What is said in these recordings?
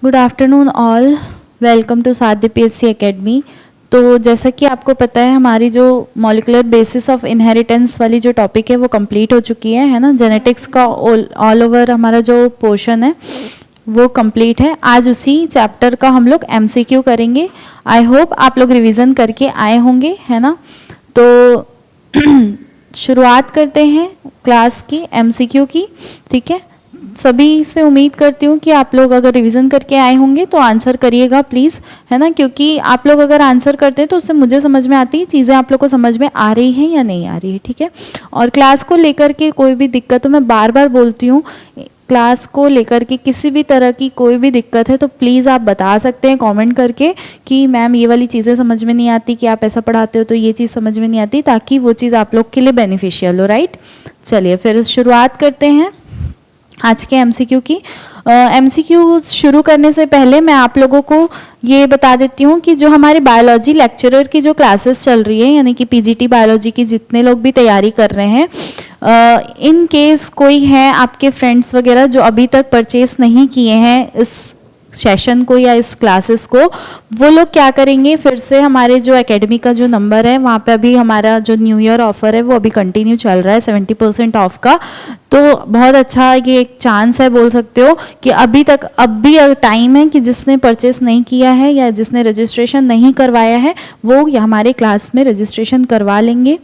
Good afternoon all, welcome to Sadhya PSC academy. तो जैसा कि आपको पता है हमारी जो मॉलिकुलर बेसिस ऑफ इनहेरिटेंस वाली जो टॉपिक है वो कंप्लीट हो चुकी है ना। जेनेटिक्स का ऑल ओवर हमारा जो पोर्शन है वो कंप्लीट है। आज उसी चैप्टर का हम लोग एमसीक्यू करेंगे। आई होप आप लोग रिवीजन करके आए होंगे, है ना। तो शुरुआत करते हैं क्लास की एमसीक्यू की, ठीक है। सभी से उम्मीद करती हूँ कि आप लोग अगर रिवीजन करके आए होंगे तो आंसर करिएगा प्लीज़, है ना। क्योंकि आप लोग अगर आंसर करते हैं तो उससे मुझे समझ में आती है चीज़ें आप लोग को समझ में आ रही हैं या नहीं आ रही है, ठीक है। और क्लास को लेकर के कोई भी दिक्कत, तो मैं बार बार बोलती हूँ, क्लास को लेकर के किसी भी तरह की कोई भी दिक्कत है तो प्लीज़ आप बता सकते हैं कमेंट करके कि मैम ये वाली चीज़ें समझ में नहीं आती, कि आप ऐसा पढ़ाते हो तो ये चीज़ समझ में नहीं आती, ताकि वो चीज़ आप लोग के लिए बेनिफिशियल हो, राइट। चलिए फिर शुरुआत करते हैं आज के एमसीक्यू की। एमसीक्यू शुरू करने से पहले मैं आप लोगों को ये बता देती हूँ कि जो हमारे बायोलॉजी लेक्चरर की जो क्लासेस चल रही है, यानी कि पीजीटी बायोलॉजी की जितने लोग भी तैयारी कर रहे हैं, इन केस कोई है आपके फ्रेंड्स वगैरह जो अभी तक परचेस नहीं किए हैं इस सेशन को या इस क्लासेस को, वो लोग क्या करेंगे, फिर से हमारे जो एकेडमी का जो नंबर है वहाँ पे अभी हमारा जो न्यू ईयर ऑफर है वो अभी कंटिन्यू चल रहा है 70% ऑफ का। तो बहुत अच्छा ये एक चांस है, बोल सकते हो कि अभी तक अब भी टाइम है कि जिसने परचेस नहीं किया है या जिसने रजिस्ट्रेशन नहीं करवाया है वो हमारे क्लास में रजिस्ट्रेशन करवा लेंगे।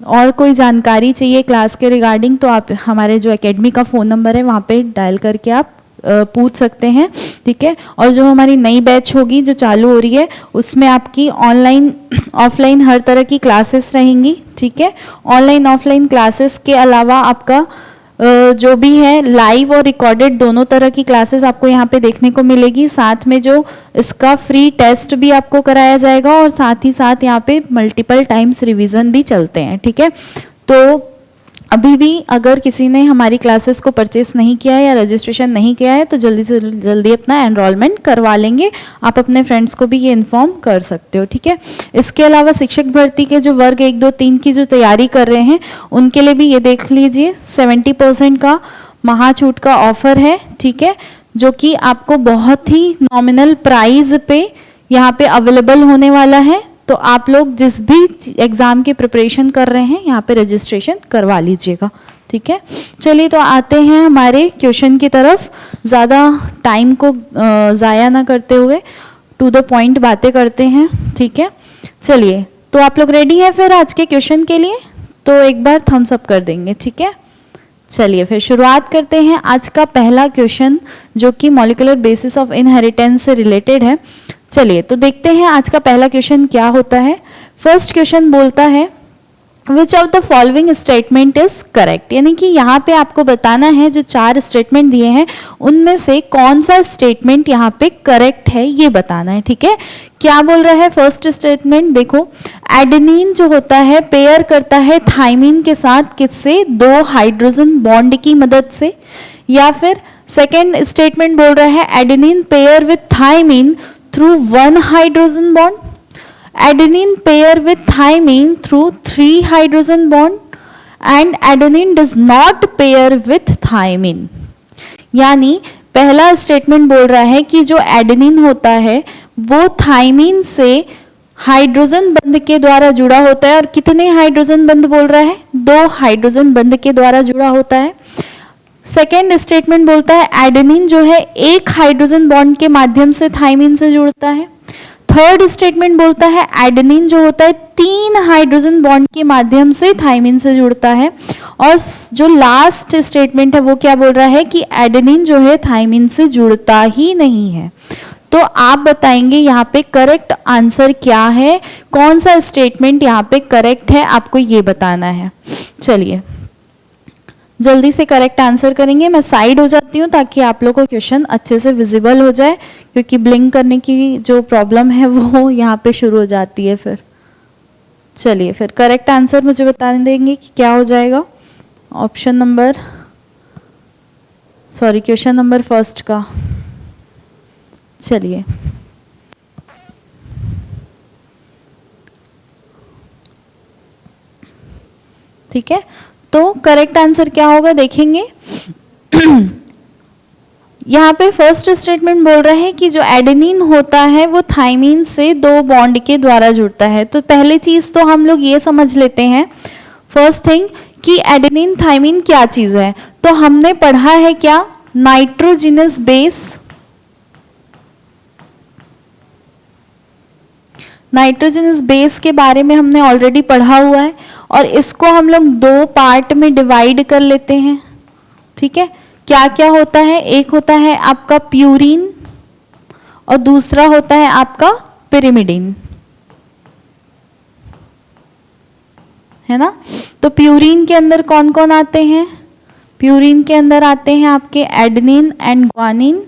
और कोई जानकारी चाहिए क्लास के रिगार्डिंग तो आप हमारे जो एकेडमी का फ़ोन नंबर है वहाँ पे डायल करके आप पूछ सकते हैं, ठीक है। और जो हमारी नई बैच होगी जो चालू हो रही है उसमें आपकी ऑनलाइन ऑफलाइन हर तरह की क्लासेस रहेंगी, ठीक है। ऑनलाइन ऑफलाइन क्लासेस के अलावा आपका जो भी है लाइव और रिकॉर्डेड दोनों तरह की क्लासेस आपको यहाँ पे देखने को मिलेगी। साथ में जो इसका फ्री टेस्ट भी आपको कराया जाएगा और साथ ही साथ यहाँ पे मल्टीपल टाइम्स रिवीजन भी चलते हैं, ठीक है। तो अभी भी अगर किसी ने हमारी क्लासेस को परचेस नहीं किया है या रजिस्ट्रेशन नहीं किया है तो जल्दी से जल्दी अपना एनरोलमेंट करवा लेंगे। आप अपने फ्रेंड्स को भी ये इन्फॉर्म कर सकते हो, ठीक है। इसके अलावा शिक्षक भर्ती के जो वर्ग 1, 2, 3 की जो तैयारी कर रहे हैं उनके लिए भी ये देख लीजिए 70% का महाछूट का ऑफर है, ठीक है, जो कि आपको बहुत ही नॉमिनल प्राइस पे यहाँ पे अवेलेबल होने वाला है। तो आप लोग जिस भी एग्ज़ाम की प्रिपरेशन कर रहे हैं यहाँ पे रजिस्ट्रेशन करवा लीजिएगा, ठीक है। चलिए तो आते हैं हमारे क्वेश्चन की तरफ, ज़्यादा टाइम को ज़ाया ना करते हुए टू द पॉइंट बातें करते हैं, ठीक है। चलिए तो आप लोग रेडी हैं फिर आज के क्वेश्चन के लिए, तो एक बार थम्स अप कर देंगे, ठीक है। चलिए फिर शुरुआत करते हैं आज का पहला क्वेश्चन जो कि मॉलिकुलर बेसिस ऑफ इनहेरिटेंस से रिलेटेड है। चलिए तो देखते हैं आज का पहला क्वेश्चन क्या होता है। फर्स्ट क्वेश्चन बोलता है विच of the following statement is correct, यानी कि यहाँ पे आपको बताना है जो 4 स्टेटमेंट दिए हैं उनमें से कौन सा स्टेटमेंट यहाँ पे करेक्ट है ये बताना है, ठीक है। क्या बोल रहा है फर्स्ट स्टेटमेंट, देखो एडेनिन जो होता है पेयर करता है थाइमिन के साथ, किससे, 2 हाइड्रोजन बॉन्ड की मदद से। या फिर सेकेंड स्टेटमेंट बोल रहा है adenine pair with thymine through 1 hydrogen bond, adenine pair with thymine through 3 hydrogen bond and adenine does not pair with thymine। यानी पहला स्टेटमेंट बोल रहा है कि जो एडेनिन होता है वो थाइमिन से हाइड्रोजन बंध के द्वारा जुड़ा होता है, और कितने हाइड्रोजन बंध बोल रहा है, 2 हाइड्रोजन बंध के द्वारा जुड़ा होता है। सेकेंड स्टेटमेंट बोलता है एडेनिन जो है 1 हाइड्रोजन बॉन्ड के माध्यम से थाइमिन से जुड़ता है। थर्ड स्टेटमेंट बोलता है एडेनिन जो होता है 3 हाइड्रोजन बॉन्ड के माध्यम से थाइमिन से जुड़ता है। और जो लास्ट स्टेटमेंट है वो क्या बोल रहा है कि एडेनिन जो है थाइमिन से जुड़ता ही नहीं है। तो आप बताएंगे यहाँ पे करेक्ट आंसर क्या है, कौन सा स्टेटमेंट यहाँ पे करेक्ट है, आपको ये बताना है। चलिए जल्दी से करेक्ट आंसर करेंगे। मैं साइड हो जाती हूँ ताकि आप लोगों को क्वेश्चन अच्छे से विजिबल हो जाए, क्योंकि ब्लिंक करने की जो प्रॉब्लम है वो यहाँ पे शुरू हो जाती है फिर। चलिए फिर करेक्ट आंसर मुझे बता देंगे कि क्या हो जाएगा। Option number question number first का। चलिए ठीक है, तो करेक्ट आंसर क्या होगा देखेंगे। यहाँ पे फर्स्ट स्टेटमेंट बोल रहे हैं कि जो एडेनिन होता है वो थाइमीन से 2 बॉन्ड के द्वारा जुड़ता है। तो पहली चीज तो हम लोग ये समझ लेते हैं, फर्स्ट थिंग, कि एडेनिन थाइमीन क्या चीज है। तो हमने पढ़ा है क्या, नाइट्रोजिनस बेस। नाइट्रोजनस बेस के बारे में हमने ऑलरेडी पढ़ा हुआ है और इसको हम लोग 2 पार्ट में डिवाइड कर लेते हैं। ठीक है, क्या क्या होता है, एक होता है आपका प्यूरीन और दूसरा होता है आपका पिरिमिडीन, है ना। तो प्यूरीन के अंदर कौन कौन आते हैं, प्यूरीन के अंदर आते हैं आपके एडेनिन एंड ग्वानिन।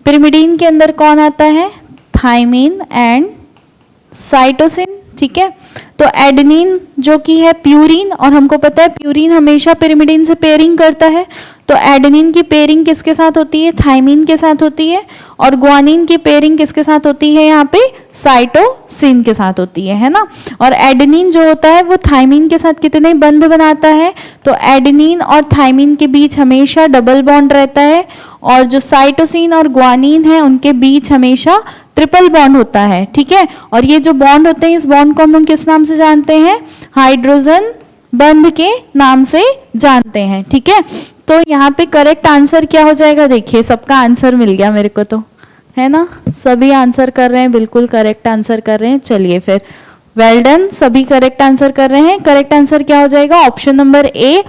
पिरिमिडीन के अंदर कौन आता है, थाइमीन एंड साइटोसिन। ठीक है, तो एडेनिन जो कि है प्यूरीन, और हमको पता है प्यूरीन हमेशा पिरिमिडीन से पेयरिंग करता है, तो एडेनिन की पेयरिंग किसके साथ होती है, थाइमीन के साथ होती है, और ग्वानिन की पेयरिंग किसके साथ होती है, यहाँ पे साइटोसिन के साथ होती है ना। और एडेनिन जो होता है वो थाइमीन के साथ कितने बंध बनाता है, तो एडेनिन और थाइमीन के बीच हमेशा डबल बॉन्ड रहता है, और जो साइटोसिन और ग्वानिन है उनके बीच हमेशा ट्रिपल बॉन्ड होता है। ठीक है, और ये जो बॉन्ड होते हैं इस बॉन्ड को हम लोग किस नाम से जानते हैं, हाइड्रोजन बंध के नाम से जानते हैं। ठीक है, तो यहाँ पे करेक्ट आंसर क्या हो जाएगा, देखिए सबका आंसर मिल गया मेरे को, तो है ना, सभी आंसर कर रहे हैं, बिल्कुल करेक्ट आंसर कर रहे हैं। चलिए फिर, वेल डन, सभी करेक्ट आंसर कर रहे हैं। करेक्ट आंसर क्या हो जाएगा, ऑप्शन नंबर ए,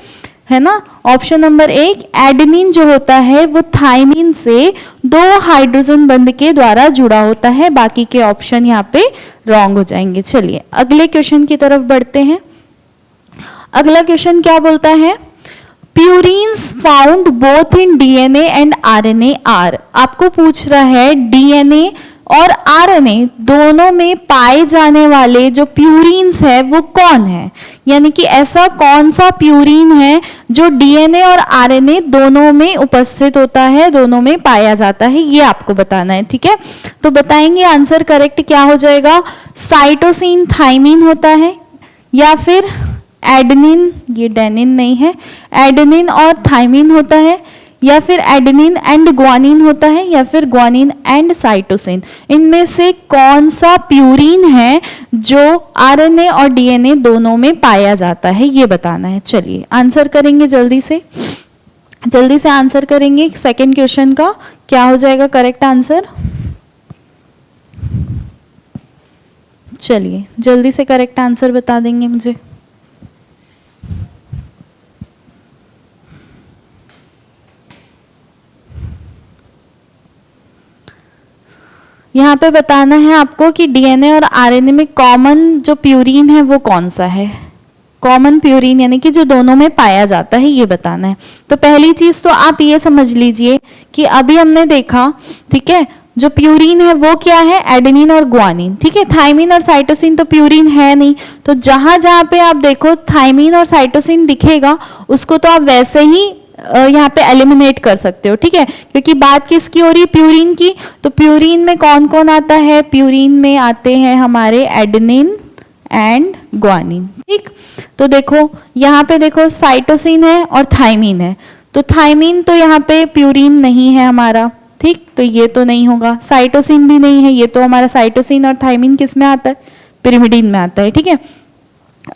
है ना। ऑप्शन नंबर 1, एडेनिन जो होता है वो थाइमीन से 2 हाइड्रोजन बंध के द्वारा जुड़ा होता है, बाकी के ऑप्शन यहाँ पे रॉन्ग हो जाएंगे। चलिए अगले क्वेश्चन की तरफ बढ़ते हैं। अगला क्वेश्चन क्या बोलता है, purines found both in DNA and RNA are. आपको पूछ रहा है डीएनए और आरएनए दोनों में पाए जाने वाले जो प्यूरीन्स है वो कौन है, यानी कि ऐसा कौन सा प्यूरीन है जो डीएनए और आरएनए दोनों में उपस्थित होता है, दोनों में पाया जाता है, ये आपको बताना है। ठीक है, तो बताएंगे आंसर करेक्ट क्या हो जाएगा, साइटोसिन थाइमीन होता है, या फिर एडेनिन, ये डेनिन नहीं है, एडेनिन और थाइमीन होता है, या फिर एडेनिन एंड ग्वानिन होता है, या फिर ग्वानिन एंड साइटोसिन। इनमें से कौन सा प्यूरीन है जो आरएनए और डीएनए दोनों में पाया जाता है, ये बताना है। चलिए आंसर करेंगे, जल्दी से आंसर करेंगे। सेकंड क्वेश्चन का क्या हो जाएगा करेक्ट आंसर, चलिए जल्दी से करेक्ट आंसर बता देंगे मुझे। यहाँ पे बताना है आपको कि डीएनए और आरएनए में कॉमन जो प्यूरीन है वो कौन सा है, कॉमन प्यूरीन यानी कि जो दोनों में पाया जाता है, ये बताना है। तो पहली चीज तो आप ये समझ लीजिए कि अभी हमने देखा, ठीक है, जो प्यूरीन है वो क्या है, एडेनिन और ग्वानिन। ठीक है, थाइमीन और साइटोसिन तो प्यूरीन है नहीं, तो जहां जहां पे आप देखो थाइमीन और साइटोसिन दिखेगा उसको तो आप वैसे ही यहाँ पे एलिमिनेट कर सकते हो। ठीक है, क्योंकि बात किसकी हो रही है, प्यूरीन की। तो प्यूरीन में कौन कौन आता है, प्यूरीन में आते हैं हमारे एडेनिन एंड ग्वानिन। ठीक, तो देखो यहाँ पे देखो साइटोसिन है और थाइमीन है, तो थाइमीन तो यहाँ पे प्यूरीन नहीं है हमारा, ठीक, तो ये तो नहीं होगा। साइटोसिन भी नहीं है, ये तो हमारा साइटोसिन और थाइमीन किस में आता है, पिरिमिडीन में आता है। ठीक है,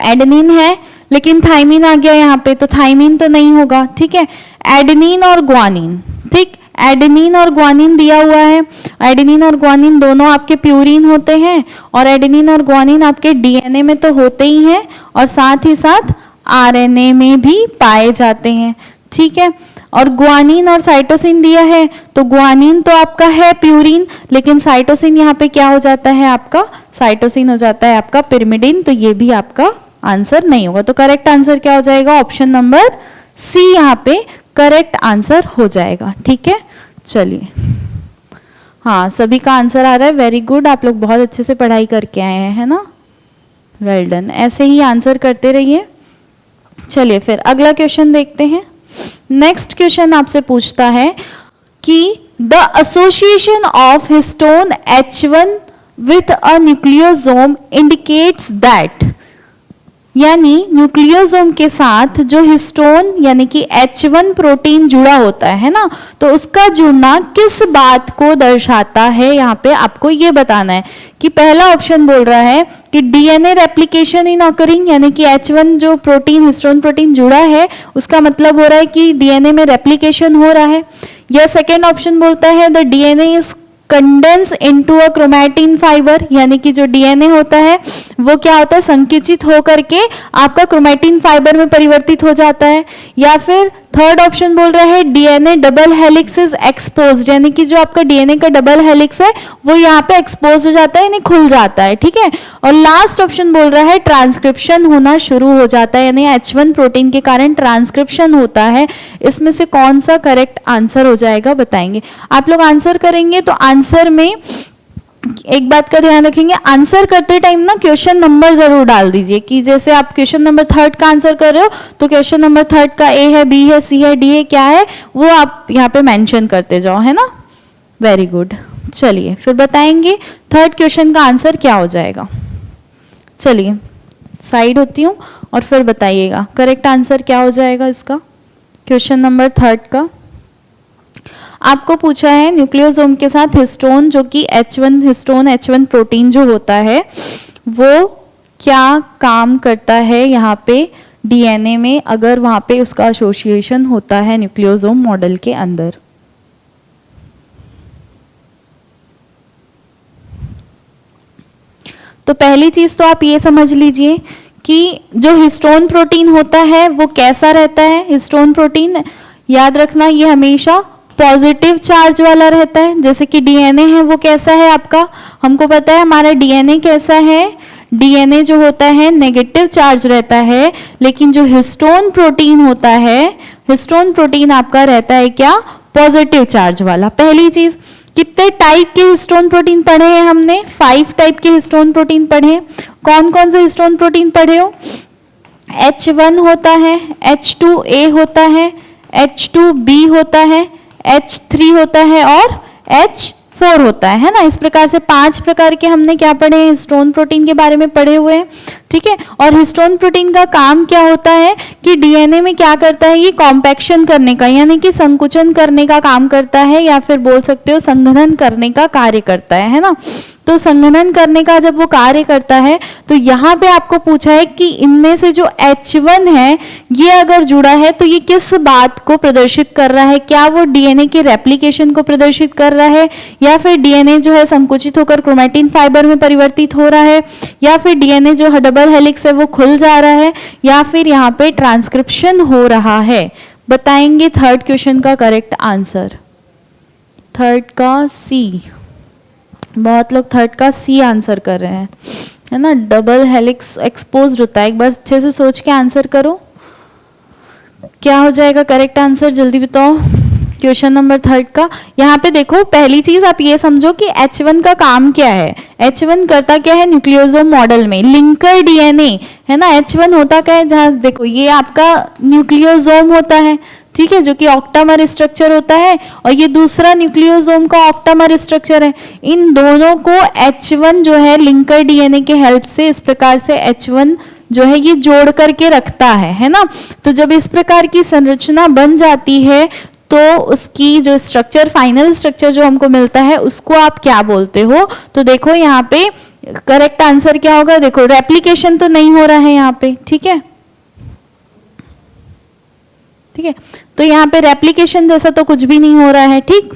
एडेनिन है लेकिन थाइमीन आ गया यहाँ पे, तो थाइमीन तो नहीं होगा। ठीक है, एडेनिन और ग्वानिन, ठीक, एडेनिन और ग्वानिन दिया हुआ है, एडेनिन और ग्वानिन दोनों आपके प्यूरीन होते हैं, और एडेनिन और ग्वानिन आपके डीएनए में तो होते ही हैं और साथ ही साथ आरएनए में भी पाए जाते हैं। ठीक है, और ग्वानिन और साइटोसिन दिया है, तो ग्वानिन तो आपका है प्यूरीन, लेकिन साइटोसिन यहाँ पे क्या हो जाता है आपका, साइटोसिन हो जाता है आपका पिरिमिडीन, तो ये भी आपका आंसर नहीं होगा। तो करेक्ट आंसर क्या हो जाएगा, ऑप्शन नंबर सी यहाँ पे करेक्ट आंसर हो जाएगा। ठीक है, चलिए, हाँ सभी का आंसर आ रहा है, वेरी गुड, आप लोग बहुत अच्छे से पढ़ाई करके आए हैं, है ना, वेल डन, ऐसे ही आंसर करते रहिए। चलिए फिर अगला क्वेश्चन देखते हैं। नेक्स्ट क्वेश्चन आपसे पूछता है कि the association of histone H1 with a nucleosome indicates that, यानी न्यूक्लियोसोम के साथ जो हिस्टोन यानी कि H1 प्रोटीन जुड़ा होता है ना, तो उसका जुड़ना किस बात को दर्शाता है, यहाँ पे आपको ये बताना है कि पहला ऑप्शन बोल रहा है कि डीएनए रेप्लिकेशन इन ऑकरिंग, यानी कि H1 जो प्रोटीन हिस्टोन प्रोटीन जुड़ा है उसका मतलब हो रहा है कि डीएनए में रेप्लिकेशन हो रहा है, या सेकेंड ऑप्शन बोलता है the DNA is condense into a chromatin fibre, यानी कि जो डीएनए होता है वो क्या होता है, संकुचित होकर के आपका क्रोमैटिन फाइबर में परिवर्तित हो जाता है, या फिर थर्ड ऑप्शन बोल रहा है DNA double helix is exposed, यानी कि जो आपका डीएनए का डबल हेलिक्स है वो यहाँ पे एक्सपोज हो जाता है यानी खुल जाता है, ठीक है। और लास्ट ऑप्शन बोल रहा है ट्रांसक्रिप्शन होना शुरू हो जाता है, यानी H1 प्रोटीन के कारण ट्रांसक्रिप्शन होता है। इसमें से कौन सा करेक्ट आंसर हो जाएगा बताएंगे। आप लोग आंसर करेंगे तो आंसर में एक बात का ध्यान रखेंगे, आंसर करते टाइम ना क्वेश्चन नंबर जरूर डाल दीजिए, कि जैसे आप क्वेश्चन नंबर 3 का आंसर कर रहे हो तो क्वेश्चन नंबर 3 का ए है, बी है, सी है, डी है, क्या है वो आप यहाँ पे मेंशन करते जाओ, है ना। Very good. चलिए फिर बताएंगे थर्ड क्वेश्चन का आंसर क्या हो जाएगा। चलिए साइड होती हूँ और फिर बताइएगा करेक्ट आंसर क्या हो जाएगा इसका। क्वेश्चन नंबर 3 का आपको पूछा है न्यूक्लियोसोम के साथ हिस्टोन जो कि H1 हिस्टोन H1 प्रोटीन जो होता है वो क्या काम करता है यहाँ पे डीएनए में, अगर वहाँ पे उसका एसोसिएशन होता है न्यूक्लियोसोम मॉडल के अंदर। तो पहली चीज तो आप ये समझ लीजिए कि जो हिस्टोन प्रोटीन होता है वो कैसा रहता है। हिस्टोन प्रोटीन याद रखना ये हमेशा पॉजिटिव चार्ज वाला रहता है, जैसे कि डीएनए है वो कैसा है आपका, हमको पता है हमारा डीएनए कैसा है, डीएनए जो होता है नेगेटिव चार्ज रहता है, लेकिन जो हिस्टोन प्रोटीन होता है, हिस्टोन प्रोटीन आपका रहता है क्या, पॉजिटिव चार्ज वाला। पहली चीज, कितने टाइप के हिस्टोन प्रोटीन पढ़े हैं हमने, 5 टाइप के हिस्टोन प्रोटीन पढ़े हैं। कौन कौन से हिस्टोन प्रोटीन पढ़े हो, H1 होता है, H2A होता है, H2B होता है, H3 होता है और H4 होता है ना। इस प्रकार से 5 प्रकार के हमने क्या पढ़े हैं, हिस्टोन प्रोटीन के बारे में पढ़े हुए हैं, ठीक है। और हिस्टोन प्रोटीन का काम क्या होता है कि डीएनए में क्या करता है, ये कॉम्पैक्शन करने का यानी कि संकुचन करने का काम करता है, या फिर बोल सकते हो संघनन करने का कार्य करता है ना। तो संघनन करने का जब वो कार्य करता है तो यहाँ पे आपको पूछा है कि इनमें से जो H1 है ये अगर जुड़ा है तो ये किस बात को प्रदर्शित कर रहा है, क्या वो डीएनए के रेप्लिकेशन को प्रदर्शित कर रहा है, या फिर डीएनए जो है संकुचित होकर क्रोमैटिन फाइबर में परिवर्तित हो रहा है, या फिर डीएनए जो डबल हेलिक्स है वो खुल जा रहा है, या फिर यहाँ पे ट्रांसक्रिप्शन हो रहा है। बताएंगे थर्ड क्वेश्चन का करेक्ट आंसर। थर्ड का सी, बहुत लोग थर्ड का सी आंसर कर रहे हैं, है ना। डबल हेलिक्स एक्सपोज्ड होता है, एक बार अच्छे से सोच के आंसर करो क्या हो जाएगा करेक्ट आंसर, जल्दी बताओ। क्वेश्चन नंबर 3 का यहाँ पे देखो, पहली चीज आप ये समझो कि H1 का काम क्या है। H1 करता क्या है न्यूक्लियोसोम मॉडल में, लिंकर डीएनए है ना। H1 होता क्या है, जहाँ देखो ये आपका न्यूक्लियोसोम होता है, ठीक है, जो कि ऑक्टामर स्ट्रक्चर होता है, और ये दूसरा न्यूक्लियोसोम का ऑक्टामर स्ट्रक्चर है। इन दोनों को H1 जो है लिंकर डीएनए के हेल्प से इस प्रकार से H1 जो है ये जोड़ करके रखता है ना। तो जब इस प्रकार की संरचना बन जाती है तो उसकी जो स्ट्रक्चर, फाइनल स्ट्रक्चर जो हमको मिलता है उसको आप क्या बोलते हो। तो देखो यहाँ पे करेक्ट आंसर क्या होगा, देखो रेप्लिकेशन तो नहीं हो रहा है यहाँ पे, ठीक है, ठीक है। तो यहाँ पे रेप्लिकेशन जैसा तो कुछ भी नहीं हो रहा है, ठीक।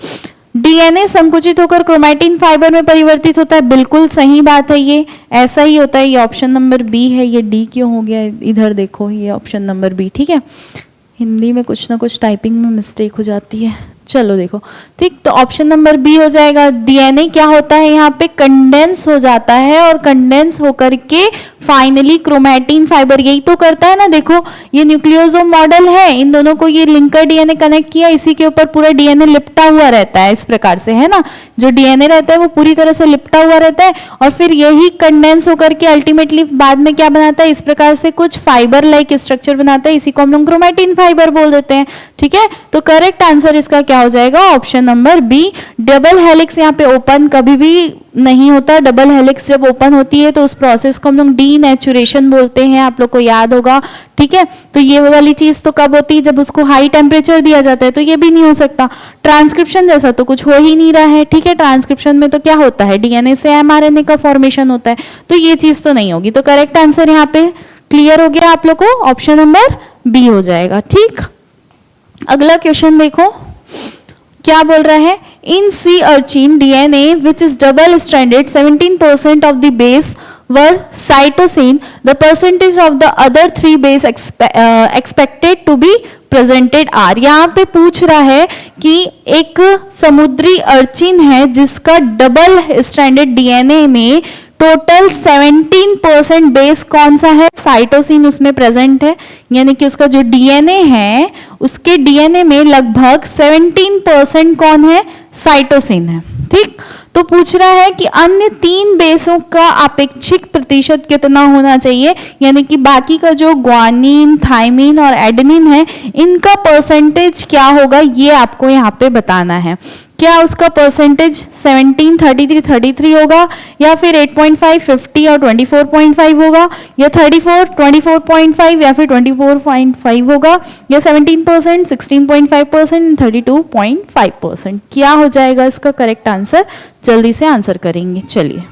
डीएनए संकुचित होकर क्रोमैटिन फाइबर में परिवर्तित होता है, बिल्कुल सही बात है, ये ऐसा ही होता है। ये ऑप्शन नंबर बी है, ये डी क्यों हो गया, इधर देखो, ये ऑप्शन नंबर बी, ठीक है। हिंदी में कुछ ना कुछ टाइपिंग में मिस्टेक हो जाती है, चलो देखो, ठीक। तो ऑप्शन नंबर बी हो जाएगा। डीएनए क्या होता है यहाँ पे, कंडेंस हो जाता है, और कंडेंस होकर के फाइनली क्रोमैटिन फाइबर, यही तो करता है ना। देखो ये न्यूक्लियोसोम मॉडल है, इन दोनों को ये लिंकर डीएनए कनेक्ट किया, इसी के ऊपर पूरा डीएनए लिपटा हुआ रहता है इस प्रकार से, है ना। जो डीएनए रहता है वो पूरी तरह से लिपटा हुआ रहता है, और फिर यही कंडेंस होकर के अल्टीमेटली बाद में क्या बनाता है, इस प्रकार से कुछ फाइबर लाइक स्ट्रक्चर बनाता है, इसी को हम लोग क्रोमैटिन फाइबर बोल देते हैं, ठीक। ठीक है, तो करेक्ट आंसर इसका क्या हो जाएगा, option number B. Double helix यहाँ पे ओपन कभी भी नहीं होता। डबल हेलिक्स जब ओपन होती है तो उस प्रोसेस को हम लोग डीनेचुरेशन बोलते हैं, आप लोग को याद होगा। ठीक है, तो ये वाली चीज तो कब होती है, जब उसको हाई टेम्परेचर दिया जाता है, तो ये भी नहीं हो सकता। ट्रांसक्रिप्शन जैसा तो कुछ हो ही नहीं रहा है। ठीक है, ट्रांसक्रिप्शन में तो क्या होता है, डीएनए से एमआरएनए का फॉर्मेशन होता है, तो ये चीज तो नहीं होगी। तो करेक्ट आंसर यहाँ पे क्लियर हो गया आप लोग को, ऑप्शन नंबर बी हो जाएगा। ठीक, अगला क्वेश्चन देखो क्या बोल रहा है। In sea urchin DNA which is double stranded 17% of the base were cytosine, the percentage of the other 3 base expected to be presented are. यहाँ पे पूछ रहा है कि एक समुद्री अर्चिन है जिसका डबल स्ट्रैंडेड डीएनए में टोटल 17% बेस कौन सा है, साइटोसिन उसमें प्रेजेंट है, यानी कि उसका जो डीएनए है उसके डीएनए में लगभग 17% कौन है, साइटोसिन है। ठीक, तो पूछ रहा है कि अन्य 3 बेसों का अपेक्षित प्रतिशत कितना होना चाहिए, यानी कि बाकी का जो ग्वानिन, थाइमिन और एडेनिन है इनका परसेंटेज क्या होगा, ये आपको यहाँ पे बताना है। क्या उसका परसेंटेज 17, 33, 33 होगा, या फिर 8.5, 50 और 24.5 होगा, या 34, 24.5 या फिर 24.5 होगा, या 17%, 16.5%, 32.5%। क्या हो जाएगा इसका करेक्ट आंसर, जल्दी से आंसर करेंगे। चलिए,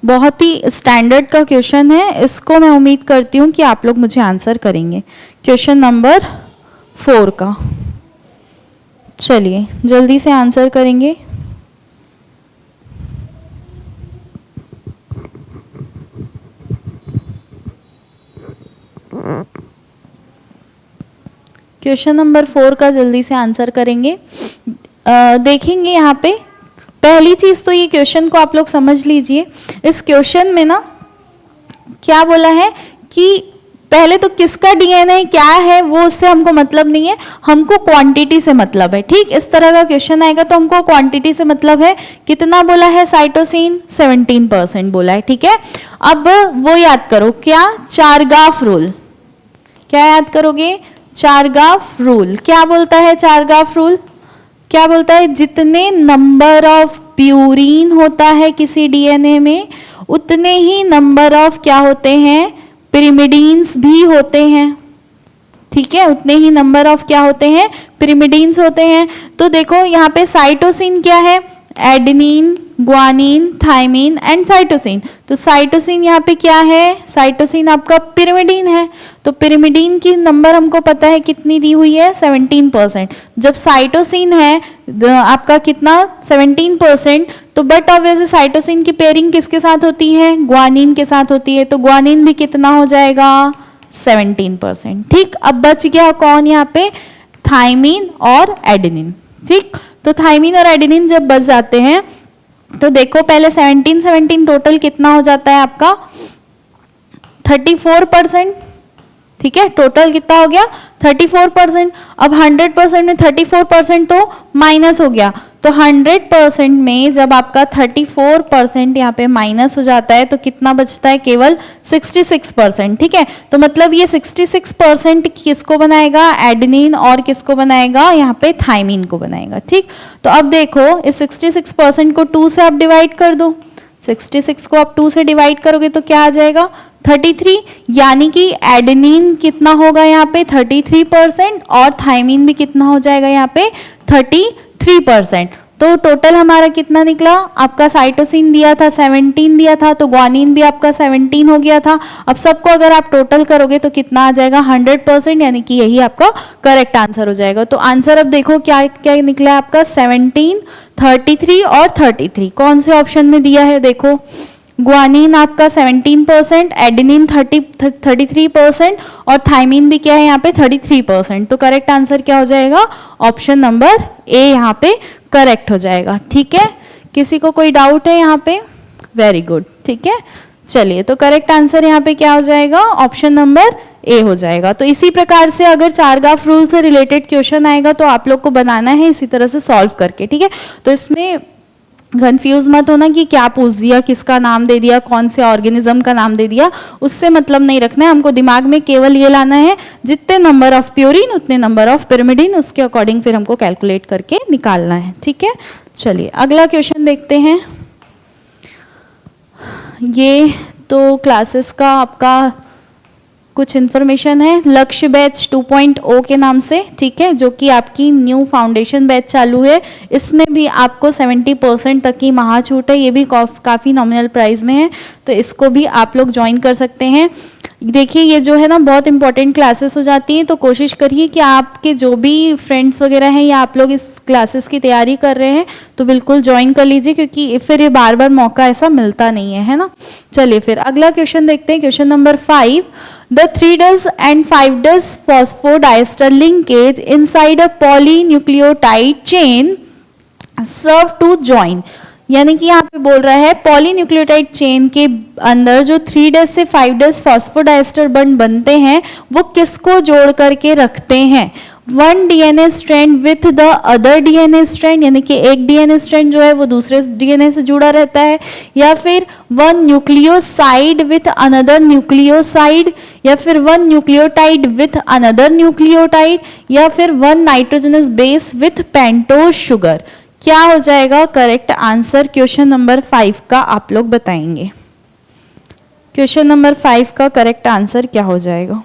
बहुत ही स्टैंडर्ड का क्वेश्चन है, इसको मैं उम्मीद करती हूँ कि आप लोग मुझे आंसर करेंगे। क्वेश्चन नंबर 4 का, चलिए जल्दी से आंसर करेंगे। क्वेश्चन नंबर 4 का जल्दी से आंसर करेंगे। देखेंगे यहाँ पे पहली चीज तो ये क्वेश्चन को आप लोग समझ लीजिए। इस क्वेश्चन में ना क्या बोला है कि पहले तो किसका डीएनए क्या है वो उससे हमको मतलब नहीं है, हमको क्वांटिटी से मतलब है। ठीक, इस तरह का क्वेश्चन आएगा तो हमको क्वांटिटी से मतलब है। कितना बोला है, साइटोसिन 17% बोला है। ठीक है, अब वो याद करो, क्या, चारगाफ रूल। क्या याद करोगे, चारगाफ रूल। क्या बोलता है चारगाफ रूल, क्या बोलता है, जितने नंबर ऑफ प्यूरिन होता है किसी डीएनए में उतने ही नंबर ऑफ क्या होते हैं, पिरिमिडीन्स भी होते हैं। ठीक है, उतने ही नंबर ऑफ क्या होते हैं, पिरिमिडीन्स होते हैं। तो देखो यहाँ पे साइटोसिन क्या है, adenine, guanine, thymine and cytosine. तो साइटोसिन यहाँ पे क्या है, साइटोसिन आपका पिरिमिडीन है। तो पिरिमिडीन की नंबर हमको पता है कितनी दी हुई है, 17%। जब साइटोसिन है आपका कितना, 17%, तो बट ऑब्वियसली साइटोसिन की पेयरिंग किसके साथ होती है, ग्वानिन के साथ होती है। तो ग्वानिन भी कितना हो जाएगा, 17%। ठीक, अब बच गया कौन यहाँ पे, थाइमिन और एडेनिन। ठीक, तो थाइमिन और एडेनिन जब बच जाते हैं तो देखो पहले 17 टोटल कितना हो जाता है आपका, 34%। ठीक है, टोटल कितना हो गया, 34%। अब 100% में 34% तो माइनस हो गया, तो 100% में जब आपका 34% यहाँ पे माइनस हो जाता है तो कितना बचता है, केवल 66%। ठीक है, तो मतलब ये 66% किसको बनाएगा, एडेनिन, और किसको बनाएगा, यहाँ पे थाइमिन को बनाएगा। ठीक, तो अब देखो इस 66% को 2 से आप डिवाइड कर दो। 66 को आप 2 से डिवाइड करोगे तो क्या आ जाएगा, 33, यानी कि एडेनिन कितना होगा यहाँ पे 33% और थाइमिन भी कितना हो जाएगा यहाँ पे 33%। तो टोटल हमारा कितना निकला, आपका साइटोसिन दिया था 17 दिया था, तो ग्वानिन भी आपका 17 हो गया था। अब सबको अगर आप टोटल करोगे तो कितना आ जाएगा, 100%, यानी कि यही आपका करेक्ट आंसर हो जाएगा। तो आंसर अब देखो क्या क्या निकला आपका, 17, 33 और 33। कौन से ऑप्शन में दिया है, देखो ग्वानिन आपका 17%, एडेनिन 33% और थाइमिन भी क्या है यहाँ पे 33%। तो करेक्ट आंसर क्या हो जाएगा, ऑप्शन नंबर ए यहाँ पे करेक्ट हो जाएगा। ठीक है, किसी को कोई डाउट है यहाँ पे, वेरी गुड। ठीक है, चलिए, तो करेक्ट आंसर यहाँ पे क्या हो जाएगा, ऑप्शन नंबर ए हो जाएगा। तो इसी प्रकार से अगर चारगाफ रूल से रिलेटेड क्वेश्चन आएगा तो आप लोग को बनाना है इसी तरह से सॉल्व करके। ठीक है, तो इसमें कंफ्यूज मत होना कि क्या पूछ दिया, किसका नाम दे दिया, कौन से ऑर्गेनिज्म का नाम दे दिया, उससे मतलब नहीं रखना है हमको। दिमाग में केवल ये लाना है जितने नंबर ऑफ प्यूरिन उतने नंबर ऑफ पिरिमिडिन, उसके अकॉर्डिंग फिर हमको कैलकुलेट करके निकालना है। ठीक है, चलिए अगला क्वेश्चन देखते हैं। ये तो क्लासेस का आपका कुछ इन्फॉर्मेशन है, लक्ष्य बैच 2.0 के नाम से, ठीक है, जो कि आपकी न्यू फाउंडेशन बैच चालू है। इसमें भी आपको 70% तक की महा छूट है, ये भी काफ़ी नॉमिनल प्राइस में है, तो इसको भी आप लोग ज्वाइन कर सकते हैं। देखिए ये जो है ना बहुत इंपॉर्टेंट क्लासेस हो जाती हैं, तो कोशिश करिए कि आपके जो भी फ्रेंड्स वगैरह हैं या आप लोग इस क्लासेस की तैयारी कर रहे हैं तो बिल्कुल ज्वाइन कर लीजिए, क्योंकि फिर ये बार बार मौका ऐसा मिलता नहीं है ना। चलिए फिर अगला क्वेश्चन देखते हैं, question number 5। The 3' and 5' phosphodiester linkage inside a polynucleotide chain serve to join, यानी कि यहाँ पे बोल रहा है पॉलीन्यूक्लियोटाइड चेन के अंदर जो 3' से 5' फॉस्फोडाइस्टर बॉन्ड बनते हैं वो किसको जोड़ करके रखते हैं? One DNA strand with the other DNA strand, यानी कि एक डीएनए स्ट्रैंड जो है वो दूसरे डीएनए से जुड़ा रहता है, या फिर one nucleoside with another nucleoside, या फिर one nucleotide with another nucleotide, या फिर one nitrogenous base with pentose sugar. क्या हो जाएगा करेक्ट आंसर क्वेश्चन नंबर 5 का, आप लोग बताएंगे। क्वेश्चन नंबर 5 का करेक्ट आंसर क्या हो जाएगा?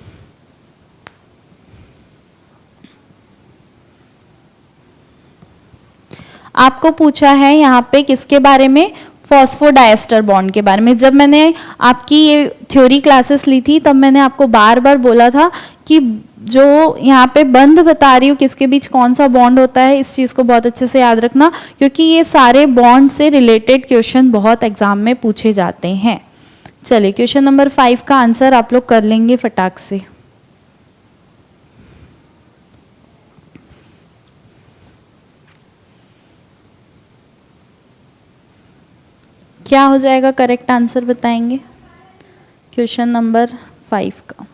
आपको पूछा है यहाँ पे किसके बारे में? फॉस्फोडाइस्टर बॉन्ड के बारे में। जब मैंने आपकी ये थ्योरी क्लासेस ली थी तब मैंने आपको बार बार बोला था कि जो यहाँ पे बंध बता रही हूँ किसके बीच कौन सा बॉन्ड होता है, इस चीज़ को बहुत अच्छे से याद रखना, क्योंकि ये सारे बॉन्ड से रिलेटेड क्वेश्चन बहुत एग्जाम में पूछे जाते हैं। चलिए क्वेश्चन नंबर 5 का आंसर आप लोग कर लेंगे फटाक से। क्या हो जाएगा करेक्ट आंसर बताएंगे क्वेश्चन नंबर 5 का?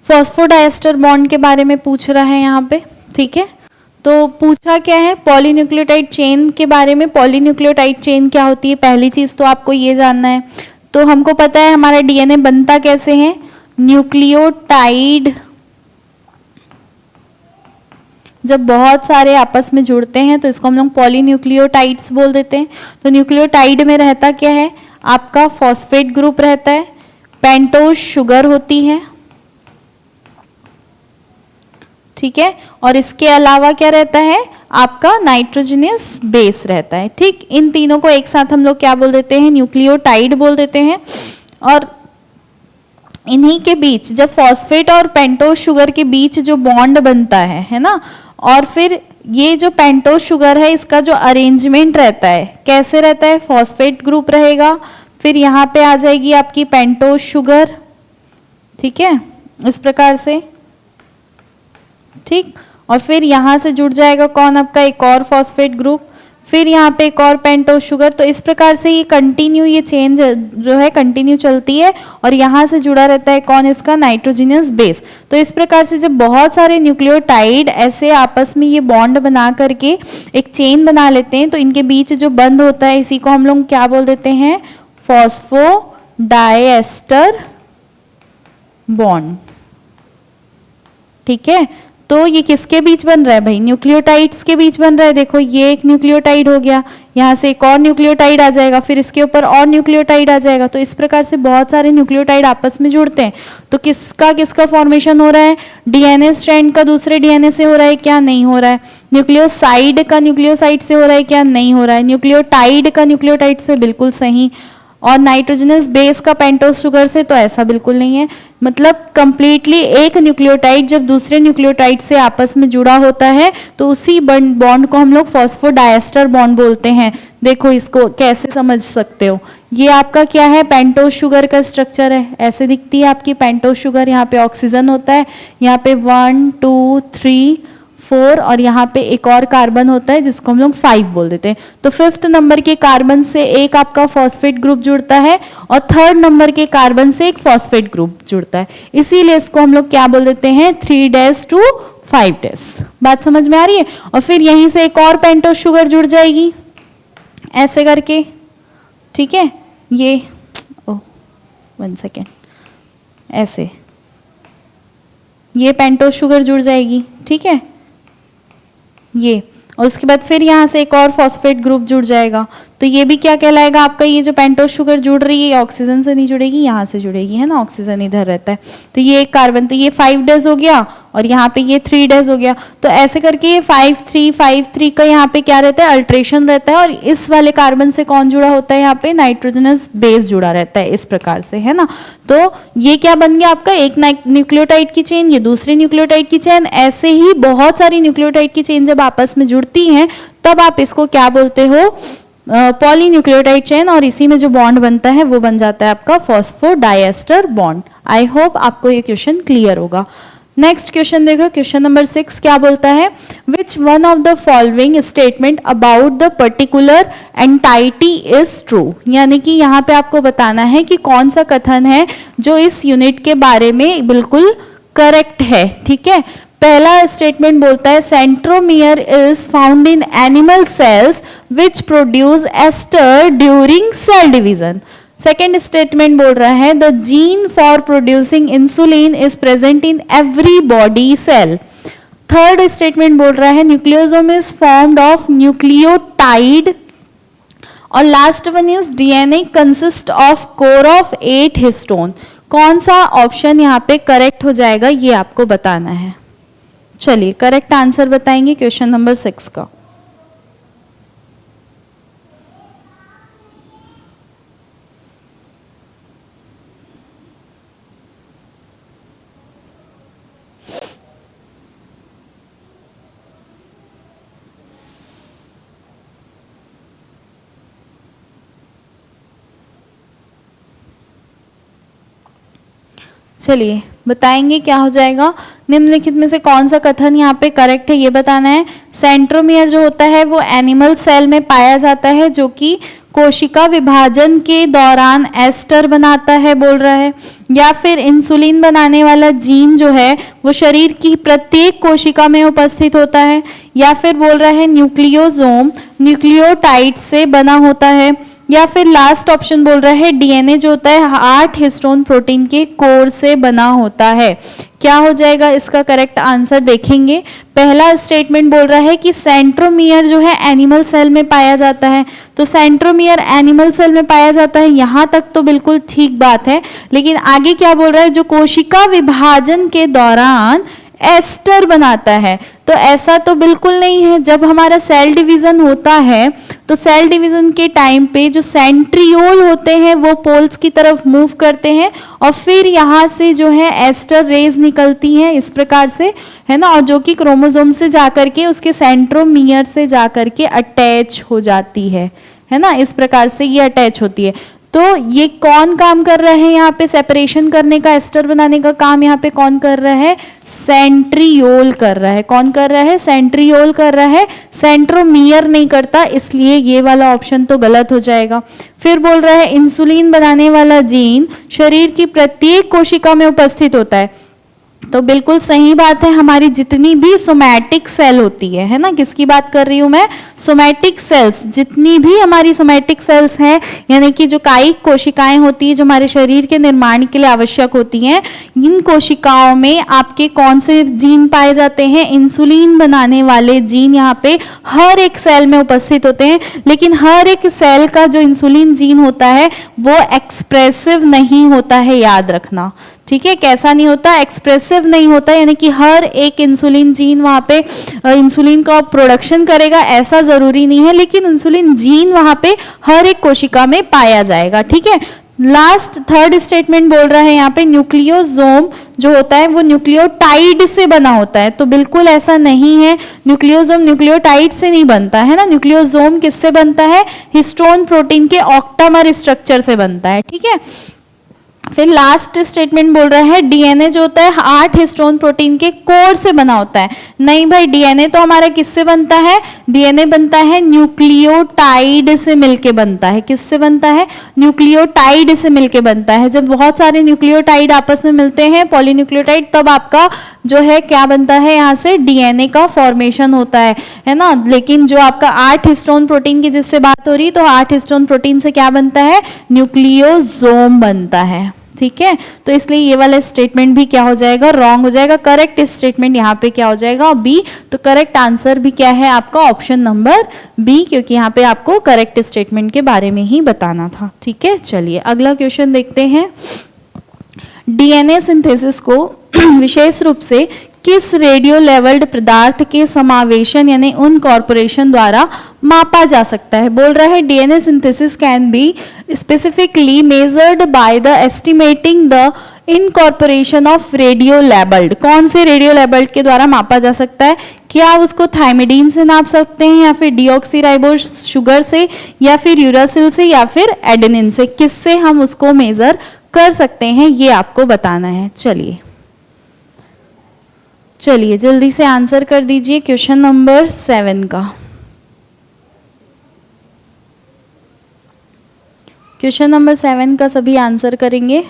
फॉस्फोडाइस्टर बॉन्ड के बारे में पूछ रहा है यहाँ पे, ठीक है। तो पूछा क्या है? पॉलीन्यूक्लियोटाइड चेन के बारे में। पॉलीन्यूक्लियोटाइड चेन क्या होती है? पहली चीज तो आपको ये जानना है। तो हमको पता है हमारा डीएनए बनता कैसे है? न्यूक्लियोटाइड जब बहुत सारे आपस में जुड़ते हैं तो इसको हम लोग पॉलीन्यूक्लियोटाइड्स बोल देते हैं। तो न्यूक्लियोटाइड में रहता क्या है? आपका फॉस्फेट ग्रुप रहता है, पेंटोज शुगर होती है, ठीक है, और इसके अलावा क्या रहता है? आपका नाइट्रोजनस बेस रहता है। ठीक, इन तीनों को एक साथ हम लोग क्या बोल देते हैं? न्यूक्लियोटाइड बोल देते हैं। और इन्हीं के बीच जब फॉस्फेट और पेंटोज शुगर के बीच जो बॉन्ड बनता है ना, और फिर ये जो पेंटोज शुगर है इसका जो अरेंजमेंट रहता है कैसे रहता है? फॉस्फेट ग्रुप रहेगा, फिर यहाँ पे आ जाएगी आपकी पेंटोज शुगर, ठीक है, इस प्रकार से, ठीक, और फिर यहाँ से जुड़ जाएगा कौन? आपका एक और फॉस्फेट ग्रुप, फिर यहाँ पे एक और पेंटोज शुगर। तो इस प्रकार से ये कंटिन्यू, ये चेन जो है कंटिन्यू चलती है, और यहाँ से जुड़ा रहता है कौन? इसका नाइट्रोजनस बेस। तो इस प्रकार से जब बहुत सारे न्यूक्लियोटाइड ऐसे आपस में ये बॉन्ड बना करके एक चेन बना लेते हैं तो इनके बीच जो बंध होता है इसी को हम लोग क्या बोल देते हैं? फॉस्फोडाइएस्टर बॉन्ड, ठीक है। तो ये किसके बीच बन रहा है भाई? न्यूक्लियोटाइड्स के बीच बन रहा है। देखो ये एक न्यूक्लियोटाइड हो गया, यहाँ से एक और न्यूक्लियोटाइड आ जाएगा, फिर इसके ऊपर और न्यूक्लियोटाइड आ जाएगा। तो इस प्रकार से बहुत सारे न्यूक्लियोटाइड आपस में जुड़ते हैं। तो किसका किसका फॉर्मेशन हो रहा है? डीएनए स्ट्रैंड का दूसरे डीएनए से हो रहा है क्या? नहीं हो रहा है। न्यूक्लियोसाइड का न्यूक्लियोसाइड से हो रहा है क्या? नहीं हो रहा है। न्यूक्लियोटाइड का न्यूक्लियोटाइड से, बिल्कुल सही। और नाइट्रोजनस बेस का पेंटोज शुगर से, तो ऐसा बिल्कुल नहीं है। मतलब कंप्लीटली एक न्यूक्लियोटाइड जब दूसरे न्यूक्लियोटाइड से आपस में जुड़ा होता है तो उसी बॉन्ड को हम लोग फॉस्फोडाइएस्टर बॉन्ड बोलते हैं। देखो इसको कैसे समझ सकते हो? ये आपका क्या है? पेंटोज शुगर का स्ट्रक्चर है, ऐसे दिखती है आपकी पेंटोज शुगर। यहाँ पे ऑक्सीजन होता है, यहाँ पे 1 2 3 4, और यहाँ पे एक और कार्बन होता है जिसको हम लोग 5 बोल देते हैं। तो 5th नंबर के कार्बन से एक आपका फॉस्फेट ग्रुप जुड़ता है, और 3rd नंबर के कार्बन से एक फॉस्फेट ग्रुप जुड़ता है। इसीलिए इसको हम लोग क्या बोल देते हैं? 3' to 5 डेज। बात समझ में आ रही है? और फिर यहीं से एक और पेंटोस शुगर जुड़ जाएगी ऐसे करके, ठीक है, ये 1 सेकेंड, ऐसे ये पेंटोस शुगर जुड़ जाएगी, ठीक है, ये, और उसके बाद फिर यहाँ से एक और फॉस्फेट ग्रुप जुड़ जाएगा। तो ये भी क्या कहलाएगा आपका, ये जो पेंटोस शुगर जुड़ रही है ऑक्सीजन से नहीं जुड़ेगी, यहाँ से जुड़ेगी, है ना, ऑक्सीजन इधर रहता है। तो ये एक कार्बन, तो ये 5 डेज हो गया और यहाँ पे ये 3 डेज हो गया। तो ऐसे करके ये 5-3-5-3 का यहाँ पे क्या रहता है, अल्ट्रेशन रहता है, और इस वाले कार्बन से कौन जुड़ा होता है, यहाँ पे नाइट्रोजनस बेस जुड़ा रहता है इस प्रकार से, है ना। तो ये क्या बन गया आपका, एक न्यूक्लियोटाइड की चेन, ये दूसरी न्यूक्लियोटाइड की चेन, ऐसे ही बहुत सारी न्यूक्लियोटाइड की चेन जब आपस में जुड़ती हैं तब आप इसको क्या बोलते हो, पॉलीन्यूक्लियोटाइड चेन, और इसी में जो बॉन्ड बनता है वो बन जाता है आपका फॉस्फोडाइएस्टर बॉन्ड। आई होप आपको ये क्वेश्चन क्लियर होगा। नेक्स्ट क्वेश्चन देखो, क्वेश्चन नंबर 6 क्या बोलता है, which one of the following statement about the particular entity is true. यानी कि यहाँ पे आपको बताना है कि कौन सा कथन है जो इस यूनिट के बारे में बिल्कुल करेक्ट है, ठीक है। पहला स्टेटमेंट बोलता है centromere is found in animal cells which produce aster during cell division. Second statement बोल रहा है the gene for producing insulin is present in every body cell. Third statement बोल रहा है nucleosome is formed of nucleotide. और last one is DNA consist of core of 8 histone. कौन सा option यहाँ पे करेक्ट हो जाएगा ये आपको बताना है। चलिए करेक्ट आंसर बताएंगे क्वेश्चन नंबर 6 का। चलिए बताएंगे क्या हो जाएगा। निम्नलिखित में से कौन सा कथन यहाँ पे करेक्ट है ये बताना है। सेंट्रोमियर जो होता है वो एनिमल सेल में पाया जाता है जो कि कोशिका विभाजन के दौरान एस्टर बनाता है बोल रहा है। या फिर इंसुलिन बनाने वाला जीन जो है वो शरीर की प्रत्येक कोशिका में उपस्थित होता है। या फिर बोल रहा है न्यूक्लियोसोम न्यूक्लियोटाइड से बना होता है। या फिर लास्ट ऑप्शन बोल रहा है डीएनए जो होता है 8 हिस्टोन प्रोटीन के कोर से बना होता है। क्या हो जाएगा इसका करेक्ट आंसर देखेंगे। पहला स्टेटमेंट बोल रहा है कि सेंट्रोमियर जो है एनिमल सेल में पाया जाता है। तो सेंट्रोमियर एनिमल सेल में पाया जाता है यहां तक तो बिल्कुल ठीक बात है। लेकिन आगे क्या बोल रहा है जो कोशिका विभाजन के दौरान एस्टर बनाता है तो ऐसा तो बिल्कुल नहीं है। जब हमारा सेल डिवीजन होता है तो सेल डिवीजन के टाइम पे जो सेंट्रियोल होते हैं वो पोल्स की तरफ मूव करते हैं और फिर यहाँ से जो है एस्टर रेज निकलती हैं इस प्रकार से, है ना, और जो कि क्रोमोसोम से जाकर के उसके सेंट्रोमियर से जाकर के अटैच हो जाती है ना, इस प्रकार से ये अटैच होती है। तो ये कौन काम कर रहा है यहाँ पे सेपरेशन करने का, एस्टर बनाने का काम यहाँ पे कौन कर रहा है, सेंट्रियोल कर रहा है। कौन कर रहा है, सेंट्रियोल कर रहा है, सेंट्रोमियर नहीं करता, इसलिए ये वाला ऑप्शन तो गलत हो जाएगा। फिर बोल रहा है इंसुलिन बनाने वाला जीन शरीर की प्रत्येक कोशिका में उपस्थित होता है। तो बिल्कुल सही बात है। हमारी जितनी भी सोमैटिक सेल होती है ना, किसकी बात कर रही हूं मैं, सोमैटिक सेल्स, जितनी भी हमारी सोमैटिक सेल्स हैं यानी कि जो कायिक कोशिकाएं होती है जो हमारे शरीर के निर्माण के लिए आवश्यक होती हैं, इन कोशिकाओं में आपके कौन से जीन पाए जाते हैं, इंसुलिन बनाने वाले जीन यहाँ पे हर एक सेल में उपस्थित होते हैं। लेकिन हर एक सेल का जो इंसुलिन जीन होता है वो एक्सप्रेसिव नहीं होता है, याद रखना, ठीक है। कैसा नहीं होता, एक्सप्रेसिव नहीं होता, यानी कि हर एक इंसुलिन जीन वहां पे इंसुलिन का प्रोडक्शन करेगा ऐसा जरूरी नहीं है, लेकिन इंसुलिन जीन वहां पे हर एक कोशिका में पाया जाएगा, ठीक है। लास्ट थर्ड स्टेटमेंट बोल रहा है यहाँ पे न्यूक्लियोसोम जो होता है वो न्यूक्लियोटाइड से बना होता है। तो बिल्कुल ऐसा नहीं है, न्यूक्लियोसोम न्यूक्लियोटाइड से नहीं बनता है ना। न्यूक्लियोसोम किससे बनता है, हिस्टोन प्रोटीन के ऑक्टामर स्ट्रक्चर से बनता है, ठीक है। फिर लास्ट स्टेटमेंट बोल रहा है डीएनए जो होता है 8 हिस्टोन प्रोटीन के कोर से बना होता है। नहीं भाई, डीएनए तो हमारा किससे बनता है, डीएनए बनता है न्यूक्लियोटाइड से मिलके बनता है। किससे बनता है, न्यूक्लियोटाइड से मिलके बनता है। जब बहुत सारे न्यूक्लियोटाइड आपस में मिलते हैं पॉलीन्यूक्लियोटाइड, तब आपका जो है क्या बनता है, यहाँ से डीएनए का फॉर्मेशन होता है ना। लेकिन जो आपका 8 हिस्टोन प्रोटीन की जिससे बात हो रही है, तो 8 हिस्टोन प्रोटीन से क्या बनता है, न्यूक्लियोसोम बनता है, ठीक है। तो इसलिए ये वाला स्टेटमेंट भी क्या हो जाएगा, रॉन्ग हो जाएगा। करेक्ट स्टेटमेंट यहाँ पे क्या हो जाएगा, बी। तो करेक्ट आंसर भी क्या है आपका, ऑप्शन नंबर बी, क्योंकि यहाँ पे आपको करेक्ट स्टेटमेंट के बारे में ही बताना था, ठीक है। चलिए अगला क्वेश्चन देखते हैं। डीएनए सिंथेसिस को विशेष रूप से किस रेडियो लेवल्ड पदार्थ के समावेशन यानी इनकॉर्पोरेशन द्वारा मापा जा सकता है। बोल रहा है DNA synthesis can be specifically measured by the estimating the incorporation of radio labelled. कौन से रेडियो लेबल्ड के द्वारा मापा जा सकता है, क्या आप उसको थाइमिडीन से नाप सकते हैं, या फिर डीऑक्सीराइबोज शुगर से, या फिर यूरासिल से, या फिर एडेनिन से, किससे हम उसको मेजर कर सकते हैं, ये आपको बताना है। चलिए जल्दी से आंसर कर दीजिए क्वेश्चन नंबर 7 का। क्वेश्चन नंबर 7 का सभी आंसर करेंगे।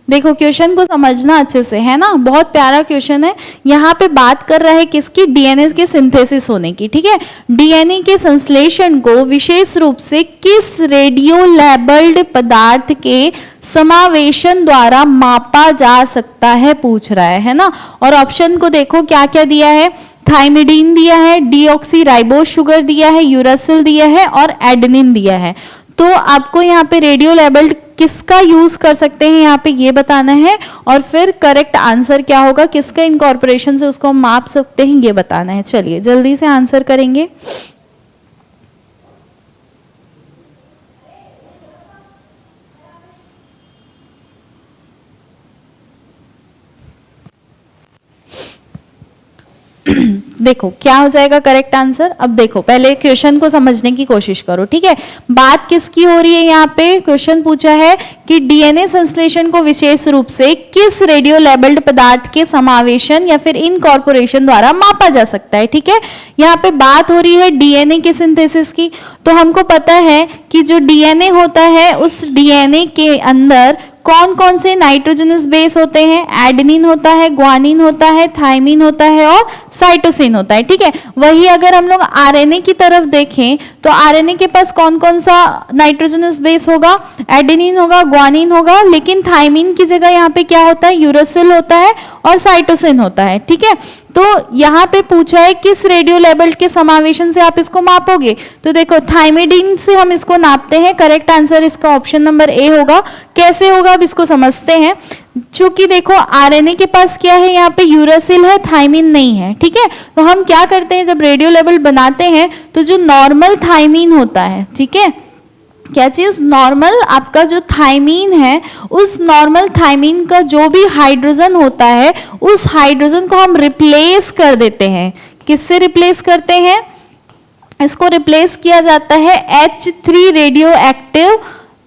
देखो क्वेश्चन को समझना अच्छे से, है ना, बहुत प्यारा क्वेश्चन है। यहाँ पे बात कर रहा है किसकी, डीएनए के सिंथेसिस होने की, ठीक है। डीएनए के संश्लेषण को विशेष रूप से किस रेडियो लेबल्ड पदार्थ के समावेशन द्वारा मापा जा सकता है पूछ रहा है ना। और ऑप्शन को देखो क्या क्या दिया है, थाइमिडीन दिया है, डीऑक्सीराइबोज शुगर दिया है, यूरासिल दिया है और एडेनिन दिया है। तो आपको यहाँ पे रेडियो लेबल्ड किसका यूज कर सकते हैं यहाँ पे ये बताना है, और फिर करेक्ट आंसर क्या होगा, किसका इनकॉर्पोरेशन से उसको हम माप सकते हैं ये बताना है। चलिए जल्दी से आंसर करेंगे। देखो क्या हो जाएगा करेक्ट आंसर। अब देखो पहले क्वेश्चन को समझने की कोशिश करो, ठीक है। बात किसकी हो रही है यहाँ पे, क्वेश्चन पूछा है कि डीएनए संश्लेषण को विशेष रूप से किस रेडियो लेबल्ड पदार्थ के समावेशन या फिर इनकॉर्पोरेशन द्वारा मापा जा सकता है, ठीक है। यहाँ पे बात हो रही है डीएनए के सिंथेसिस की। तो हमको पता है कि जो डीएनए होता है उस डीएनए के अंदर कौन कौन से नाइट्रोजनस बेस होते हैं, एडेनिन होता है, ग्वानिन होता है, थाइमिन होता है और साइटोसिन होता है, ठीक है। वही अगर हम लोग आरएनए की तरफ देखें तो आरएनए के पास कौन कौन सा नाइट्रोजनस बेस होगा, एडेनिन होगा, ग्वानिन होगा, लेकिन थाइमिन की जगह यहाँ पे क्या होता है, यूरासिल होता है और साइटोसिन होता है, ठीक है। तो यहाँ पे पूछा है किस रेडियो लेबल्ड के समावेशन से आप इसको मापोगे। तो देखो थाइमिडीन से हम इसको नापते हैं, करेक्ट आंसर इसका ऑप्शन नंबर ए होगा। कैसे होगा अब इसको समझते हैं। चूंकि देखो आरएनए के पास क्या है, यहाँ पे यूरासिल है, थाइमिन नहीं है, ठीक है। तो हम क्या करते हैं जब रेडियो लेबल बनाते हैं तो जो नॉर्मल थाइमिन होता है, ठीक है, क्या चीज, नॉर्मल आपका जो थाइमीन है उस नॉर्मल थाइमीन का जो भी हाइड्रोजन होता है उस हाइड्रोजन को हम रिप्लेस कर देते हैं। किससे रिप्लेस करते हैं, इसको रिप्लेस किया जाता है H3 रेडियो एक्टिव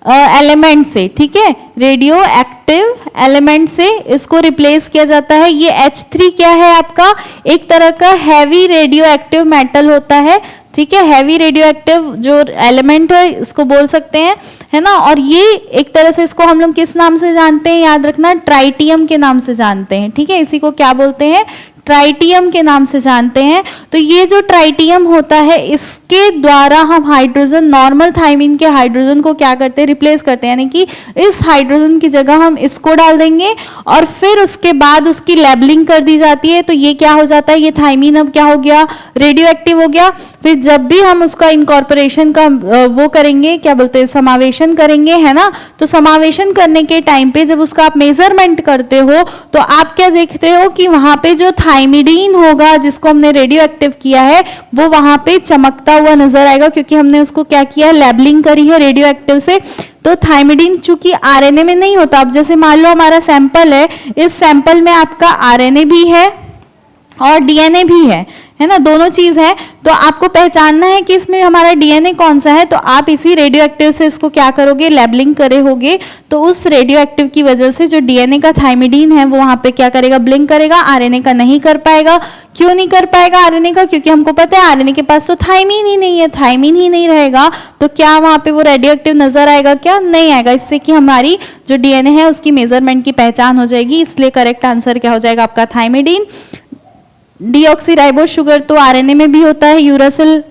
एलिमेंट से, ठीक है, रेडियो एक्टिव एलिमेंट से इसको रिप्लेस किया जाता है। ये H3 क्या है आपका, एक तरह का हैवी रेडियो एक्टिव मेटल होता है, ठीक है। हैवी रेडियो एक्टिव जो एलिमेंट है इसको बोल सकते हैं, है ना। और ये एक तरह से इसको हम लोग किस नाम से जानते हैं, याद रखना, ट्राइटियम के नाम से जानते हैं, ठीक है। इसी को क्या बोलते हैं, ट्राइटियम के नाम से जानते हैं। तो ये जो ट्राइटियम होता है इसके द्वारा हम हाइड्रोजन, नॉर्मल थाइमिन के हाइड्रोजन को क्या करते हैं, रिप्लेस करते हैं, यानी कि इस हाइड्रोजन की जगह हम इसको डाल देंगे और फिर उसके बाद उसकी लेबलिंग कर दी जाती है। तो ये क्या हो जाता है, ये थाइमिन अब क्या हो गया, रेडियो एक्टिव हो गया। फिर जब भी हम उसका इनकॉर्पोरेशन का वो करेंगे, क्या बोलते हैं, समावेशन करेंगे, है ना। तो समावेशन करने के टाइम पे जब उसका आप मेजरमेंट करते हो तो आप क्या देखते हो कि वहां पे जो थाइमिडीन होगा जिसको हमने रेडियो एक्टिव किया है वो वहां पे चमकता हुआ नजर आएगा, क्योंकि हमने उसको क्या किया है, लेबलिंग करी है रेडियो एक्टिव से। तो थाइमिडीन चूंकि आरएनए में नहीं होता, अब जैसे मान लो हमारा सैंपल है, इस सैंपल में आपका आरएनए भी है और डीएनए भी है है ना, दोनों चीज है। तो आपको पहचानना है कि इसमें हमारा डीएनए कौन सा है, तो आप इसी रेडियो एक्टिव से इसको क्या करोगे, लेबलिंग करे होगे। तो उस रेडियो एक्टिव की वजह से जो डीएनए का थाइमिडीन है वो वहां पे क्या करेगा, ब्लिंक करेगा, आरएनए का नहीं कर पाएगा। क्यों नहीं कर पाएगा आरएनए का, क्योंकि हमको पता है आरएनए के पास तो थाइमीन ही नहीं है, थाइमीन ही नहीं रहेगा तो क्या वहां पे वो रेडियो एक्टिव नजर आएगा, क्या नहीं आएगा। इससे कि हमारी जो डीएनए है उसकी मेजरमेंट की पहचान हो जाएगी। इसलिए करेक्ट आंसर क्या हो जाएगा आपका, थाइमिडीन। डीऑक्सीराइबोस शुगर तो आरएनए में भी होता है, यूरासिल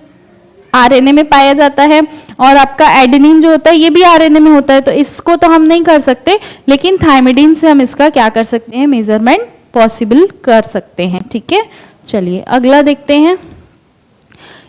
आरएनए में पाया जाता है, और आपका एडेनिन जो होता है ये भी आरएनए में होता है। तो इसको तो हम नहीं कर सकते, लेकिन थाइमिडीन से हम इसका क्या कर सकते हैं, मेजरमेंट पॉसिबल कर सकते हैं। ठीक है, चलिए अगला देखते हैं।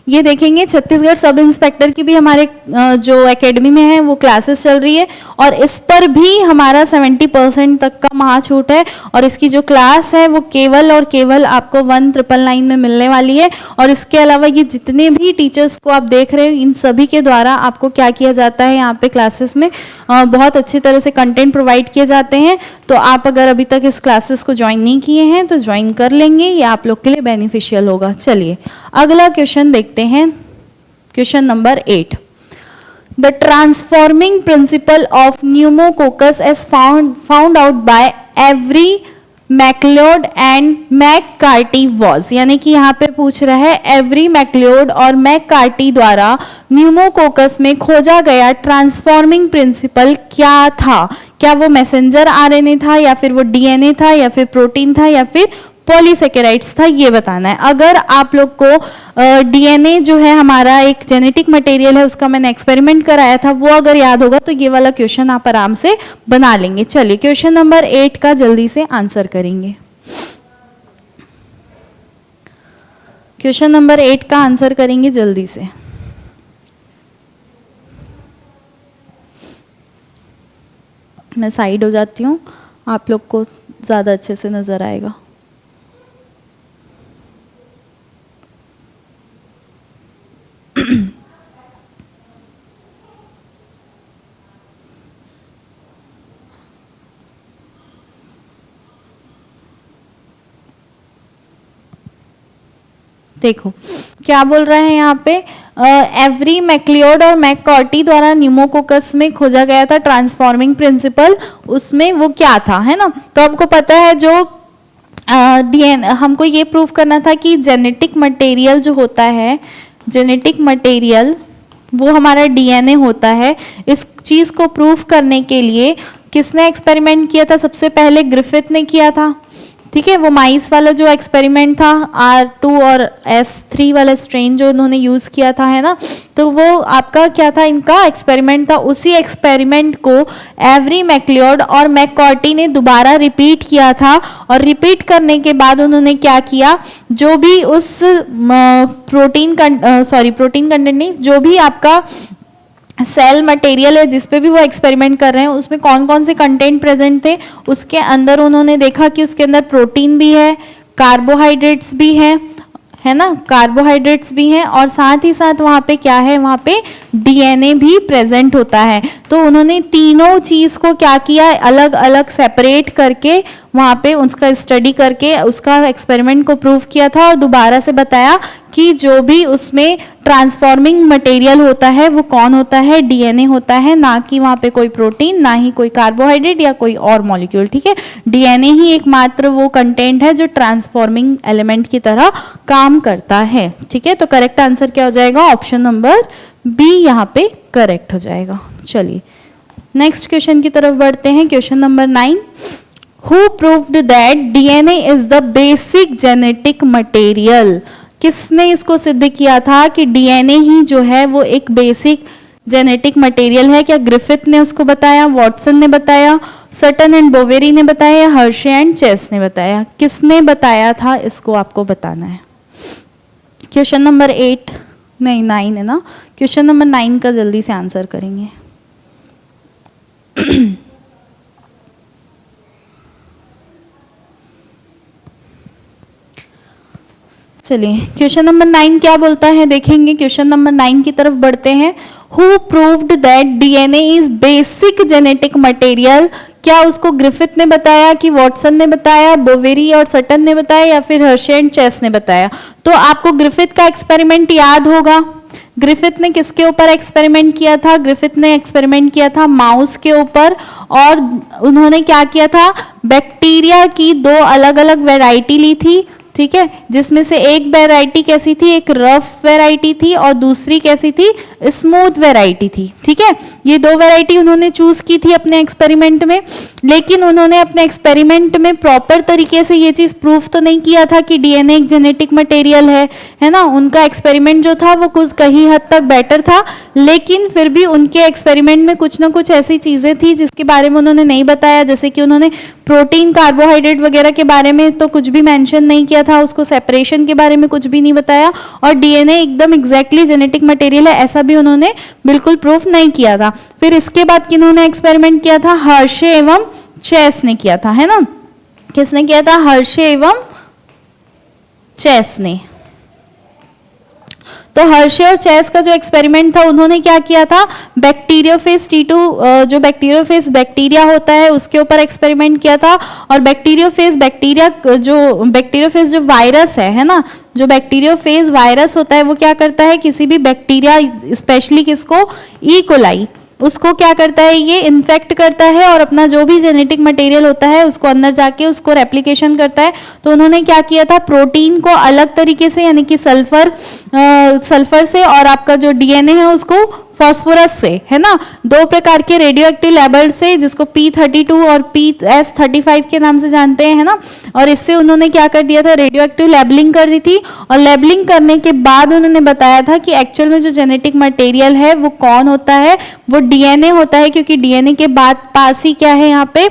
ये देखेंगे छत्तीसगढ़ सब इंस्पेक्टर की भी हमारे जो एकेडमी में है वो क्लासेस चल रही है, और इस पर भी हमारा 70% तक का महाछूट है। और इसकी जो क्लास है वो केवल और केवल आपको 1999 में मिलने वाली है। और इसके अलावा ये जितने भी टीचर्स को आप देख रहे हो इन सभी के द्वारा आपको क्या किया जाता है, यहाँ पे क्लासेस में बहुत अच्छी तरह से कंटेंट प्रोवाइड किए जाते हैं। तो आप अगर अभी तक इस क्लासेस को ज्वाइन नहीं किए हैं तो ज्वाइन कर लेंगे, ये आप लोग के लिए बेनिफिशियल होगा। चलिए अगला क्वेश्चन देखते हैं, question number 8। The transforming principle of pneumococcus is found out by Avery MacLeod and McCarty was, यानी कि यहाँ पे पूछ रहा है एवरी मैक्लियोड और मैककार्टी द्वारा न्यूमोकोकस में खोजा गया ट्रांसफॉर्मिंग प्रिंसिपल क्या था। क्या वो मैसेंजर आरएनए था, या फिर वो डीएनए था, या फिर प्रोटीन था, या फिर पॉलीसेकेराइड्स था, ये बताना है। अगर आप लोग को डीएनए जो है हमारा एक जेनेटिक मटेरियल है, उसका मैंने एक्सपेरिमेंट कराया था, वो अगर याद होगा तो ये वाला क्वेश्चन आप आराम से बना लेंगे। चलिए क्वेश्चन नंबर 8 का जल्दी से आंसर करेंगे। क्वेश्चन नंबर 8 का आंसर करेंगे जल्दी से। मैं साइड हो जाती हूँ, आप लोग को ज्यादा अच्छे से नजर आएगा। देखो क्या बोल रहा है यहाँ पे, एवरी मैक्लियोड और मैककॉर्टी द्वारा न्यूमोकोकस में खोजा गया था ट्रांसफॉर्मिंग प्रिंसिपल, उसमें वो क्या था, है ना। तो आपको पता है जो डीएनए, हमको ये प्रूव करना था कि जेनेटिक मटेरियल जो होता है, जेनेटिक मटेरियल वो हमारा डीएनए होता है। इस चीज को प्रूव करने के लिए किसने एक्सपेरिमेंट किया था, सबसे पहले ग्रिफिथ ने किया था। ठीक है, वो माइस वाला जो एक्सपेरिमेंट था, R2 और S3 वाला स्ट्रेन जो उन्होंने यूज किया था, है ना। तो वो आपका क्या था, इनका एक्सपेरिमेंट था। उसी एक्सपेरिमेंट को एवरी मैक्लियोड और मैककॉर्टी ने दोबारा रिपीट किया था, और रिपीट करने के बाद उन्होंने क्या किया, जो भी उस प्रोटीन कंटेंट नहीं, जो भी आपका सेल मटेरियल है जिस पे भी वो एक्सपेरिमेंट कर रहे हैं, उसमें कौन कौन से कंटेंट प्रेजेंट थे, उसके अंदर उन्होंने देखा कि उसके अंदर प्रोटीन भी है, कार्बोहाइड्रेट्स भी है ना, कार्बोहाइड्रेट्स भी हैं, और साथ ही साथ वहाँ पे क्या है, वहाँ पे डीएनए भी प्रेजेंट होता है। तो उन्होंने तीनों चीज को क्या किया, अलग अलग सेपरेट करके वहाँ पे उसका स्टडी करके उसका एक्सपेरिमेंट को प्रूव किया था, और दोबारा से बताया कि जो भी उसमें ट्रांसफॉर्मिंग मटेरियल होता है वो कौन होता है, डीएनए होता है, ना कि वहाँ पे कोई प्रोटीन, ना ही कोई कार्बोहाइड्रेट या कोई और मॉलिक्यूल। ठीक है, डीएनए ही एकमात्र वो कंटेंट है जो ट्रांसफॉर्मिंग एलिमेंट की तरह काम करता है। ठीक है, तो करेक्ट आंसर क्या हो जाएगा, ऑप्शन नंबर बी यहाँ पे करेक्ट हो जाएगा। चलिए नेक्स्ट क्वेश्चन की तरफ बढ़ते हैं, question number 9। Who proved that DNA is the basic genetic material, किसने इसको सिद्ध किया था कि डीएनए ही जो है वो एक बेसिक जेनेटिक मटेरियल है। क्या ग्रिफिथ ने उसको बताया, वॉटसन ने बताया, सटन एंड बोवेरी ने बताया, हर्शे एंड चेस ने बताया, किसने बताया था, इसको आपको बताना है। क्वेश्चन नंबर 8 नहीं 9 है ना, क्वेश्चन नंबर 9 का जल्दी से आंसर करेंगे। चलिए क्वेश्चन नंबर 9 क्या बोलता है देखेंगे, क्वेश्चन नंबर 9 की तरफ बढ़ते हैं। Who proved that DNA is basic genetic material, क्या उसको ग्रिफिथ ने बताया कि वॉटसन ने बताया, बोवेरी और सटन ने बताया, या फिर हर्शे एंड चेस ने बताया? तो आपको ग्रिफिथ का एक्सपेरिमेंट याद होगा। ग्रिफिथ ने किसके ऊपर एक्सपेरिमेंट किया था? ग्रिफिथ ने एक्सपेरिमेंट किया था माउस के ऊपर, और उन्होंने क्या किया था? बैक्टीरिया की दो अलग अलग वैरायटी ली थी, ठीक है, जिसमें से एक वैरायटी कैसी थी? एक रफ वैरायटी थी और दूसरी कैसी थी? स्मूथ वैरायटी थी, ठीक है। ये दो वैरायटी उन्होंने चूज की थी अपने एक्सपेरिमेंट में, लेकिन उन्होंने अपने एक्सपेरिमेंट में प्रॉपर तरीके से ये चीज प्रूफ तो नहीं किया था कि डीएनए एक जेनेटिक मटेरियल है ना। उनका एक्सपेरिमेंट जो था वो कुछ कहीं हद तक बेटर था, लेकिन फिर भी उनके एक्सपेरिमेंट में कुछ ना कुछ ऐसी चीजें थी जिसके बारे में उन्होंने नहीं बताया, जैसे कि उन्होंने प्रोटीन, कार्बोहाइड्रेट वगैरह के बारे में तो कुछ भी मेंशन नहीं किया था, उसको सेपरेशन के बारे में कुछ भी नहीं बताया, और डीएनए एकदम एग्जैक्टली जेनेटिक मटेरियल है ऐसा भी उन्होंने बिल्कुल प्रूफ नहीं किया था। फिर इसके बाद किन्होंने एक्सपेरिमेंट किया था? हर्शे एवं चेस ने किया था, है ना। किसने किया था? हर्शे एवं चेस ने। तो हर्शे और चेस का जो एक्सपेरिमेंट था, उन्होंने क्या किया था? बैक्टीरियोफेज T2 जो बैक्टीरियोफेज बैक्टीरिया होता है उसके ऊपर एक्सपेरिमेंट किया था, और बैक्टीरियोफेज जो वायरस है ना, जो बैक्टीरियोफेज वायरस होता है वो क्या करता है? किसी भी बैक्टीरिया, स्पेशली किसको? ई कोलाई, उसको क्या करता है? ये इन्फेक्ट करता है और अपना जो भी जेनेटिक मटेरियल होता है उसको अंदर जाके उसको रेप्लिकेशन करता है। तो उन्होंने क्या किया था? प्रोटीन को अलग तरीके से, यानी कि सल्फर से, और आपका जो डीएनए है उसको फास्फोरस से, है ना, दो प्रकार के रेडियो एक्टिव लेबल से, जिसको P32 और PS35 के नाम से जानते हैं, है ना। और इससे उन्होंने क्या कर दिया था? रेडियो एक्टिव लेबलिंग कर दी थी, और लेबलिंग करने के बाद उन्होंने बताया था कि एक्चुअल में जो जेनेटिक मटेरियल है वो कौन होता है? वो डीएनए होता है, क्योंकि डीएनए के बाद पास ही क्या है यहाँ पे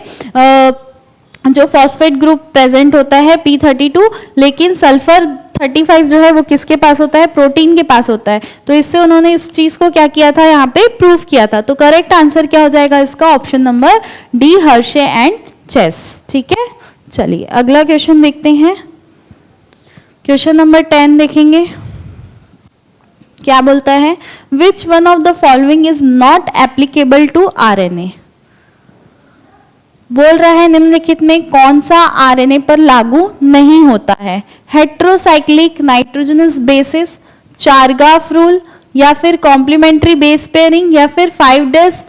जो फॉस्फेट ग्रुप प्रेजेंट होता है P32, लेकिन सल्फर 35 जो है वो किसके पास होता है? प्रोटीन के पास होता है। तो इससे उन्होंने इस चीज को क्या किया था? यहाँ पे प्रूफ किया था। तो करेक्ट आंसर क्या हो जाएगा इसका? Option number D, Hershey and Chase, ठीक है। चलिए अगला क्वेश्चन देखते हैं। क्वेश्चन नंबर 10 देखेंगे, क्या बोलता है? Which one of the following is not applicable to RNA? बोल रहा है निम्नलिखित में कौन सा आरएनए पर लागू नहीं होता है? हेट्रोसाइक्लिक नाइट्रोजनस बेसिस, चारगाफ रूल, या फिर कॉम्प्लीमेंट्री बेस पेयरिंग, या फिर 5'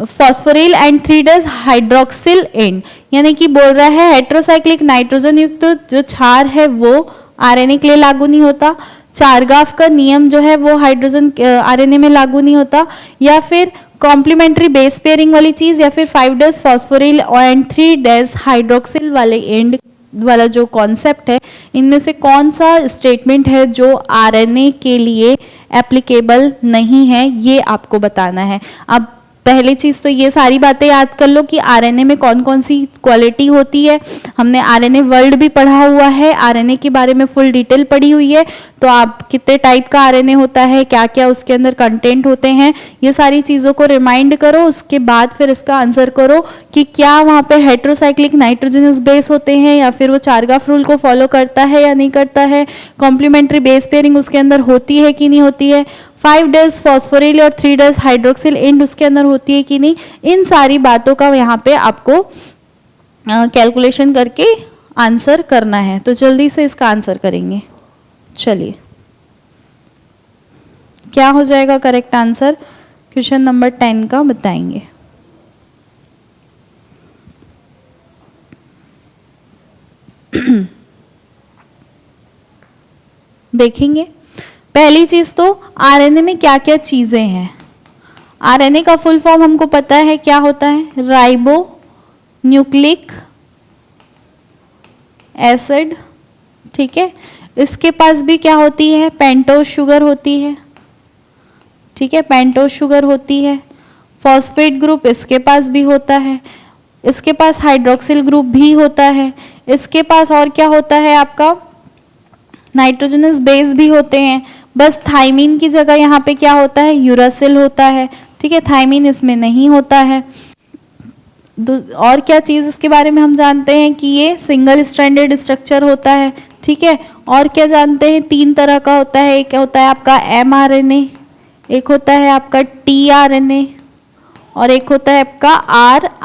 फॉस्फोरिल एंड 3' हाइड्रोक्सिल एंड। यानी कि बोल रहा है हेट्रोसाइक्लिक नाइट्रोजन युक्त जो क्षार है वो आरएनए के लिए लागू नहीं होता, चारगाफ का नियम जो है वो हाइड्रोजन आरएनए में लागू नहीं होता, या फिर कॉम्प्लीमेंट्री बेस पेयरिंग वाली चीज, या फिर 5' फॉस्फोरिल एंड 3' हाइड्रोक्सिल वाले एंड वाला जो कॉन्सेप्ट है, इनमें से कौन सा स्टेटमेंट है जो आरएनए के लिए एप्लीकेबल नहीं है? ये आपको बताना है। अब पहली चीज तो ये सारी बातें याद कर लो कि आरएनए में कौन कौन सी क्वालिटी होती है। हमने आरएनए वर्ल्ड भी पढ़ा हुआ है, आरएनए के बारे में फुल डिटेल पढ़ी हुई है। तो आप कितने टाइप का आरएनए होता है, क्या क्या उसके अंदर कंटेंट होते हैं, ये सारी चीजों को रिमाइंड करो। उसके बाद फिर इसका आंसर करो कि क्या वहाँ पे हेट्रोसाइक्लिक नाइट्रोजनस बेस होते हैं, या फिर वो चारगाफ रूल को फॉलो करता है या नहीं करता है, कॉम्प्लीमेंट्री बेस पेयरिंग उसके अंदर होती है कि नहीं होती है, 5' फॉस्फोरिल और 3' हाइड्रोक्सिल एंड उसके अंदर होती है कि नहीं। इन सारी बातों का यहाँ पे आपको कैलकुलेशन करके आंसर करना है। तो जल्दी से इसका आंसर करेंगे। चलिए क्या हो जाएगा करेक्ट आंसर? क्वेश्चन नंबर 10 का बताएंगे। देखेंगे पहली चीज तो आरएनए में क्या क्या चीजें हैं। आरएनए का फुल फॉर्म हमको पता है क्या होता है? राइबो न्यूक्लिक एसिड, ठीक है। इसके पास भी क्या होती है? पेंटोज शुगर होती है, ठीक है, पेंटोज शुगर होती है। फॉस्फेट ग्रुप इसके पास भी होता है, इसके पास हाइड्रोक्सिल ग्रुप भी होता है। इसके पास और क्या होता है? आपका नाइट्रोजनस बेस भी होते हैं। बस थाइमीन की जगह यहाँ पे क्या होता है? यूरासिल होता है, ठीक है, थाइमीन इसमें नहीं होता है। और क्या चीज इसके बारे में हम जानते हैं कि ये सिंगल स्ट्रैंडेड स्ट्रक्चर होता है, ठीक है। और क्या जानते हैं? 3 तरह का होता है। एक होता है आपका mRNA, एक होता है आपका tRNA, और एक होता है आपका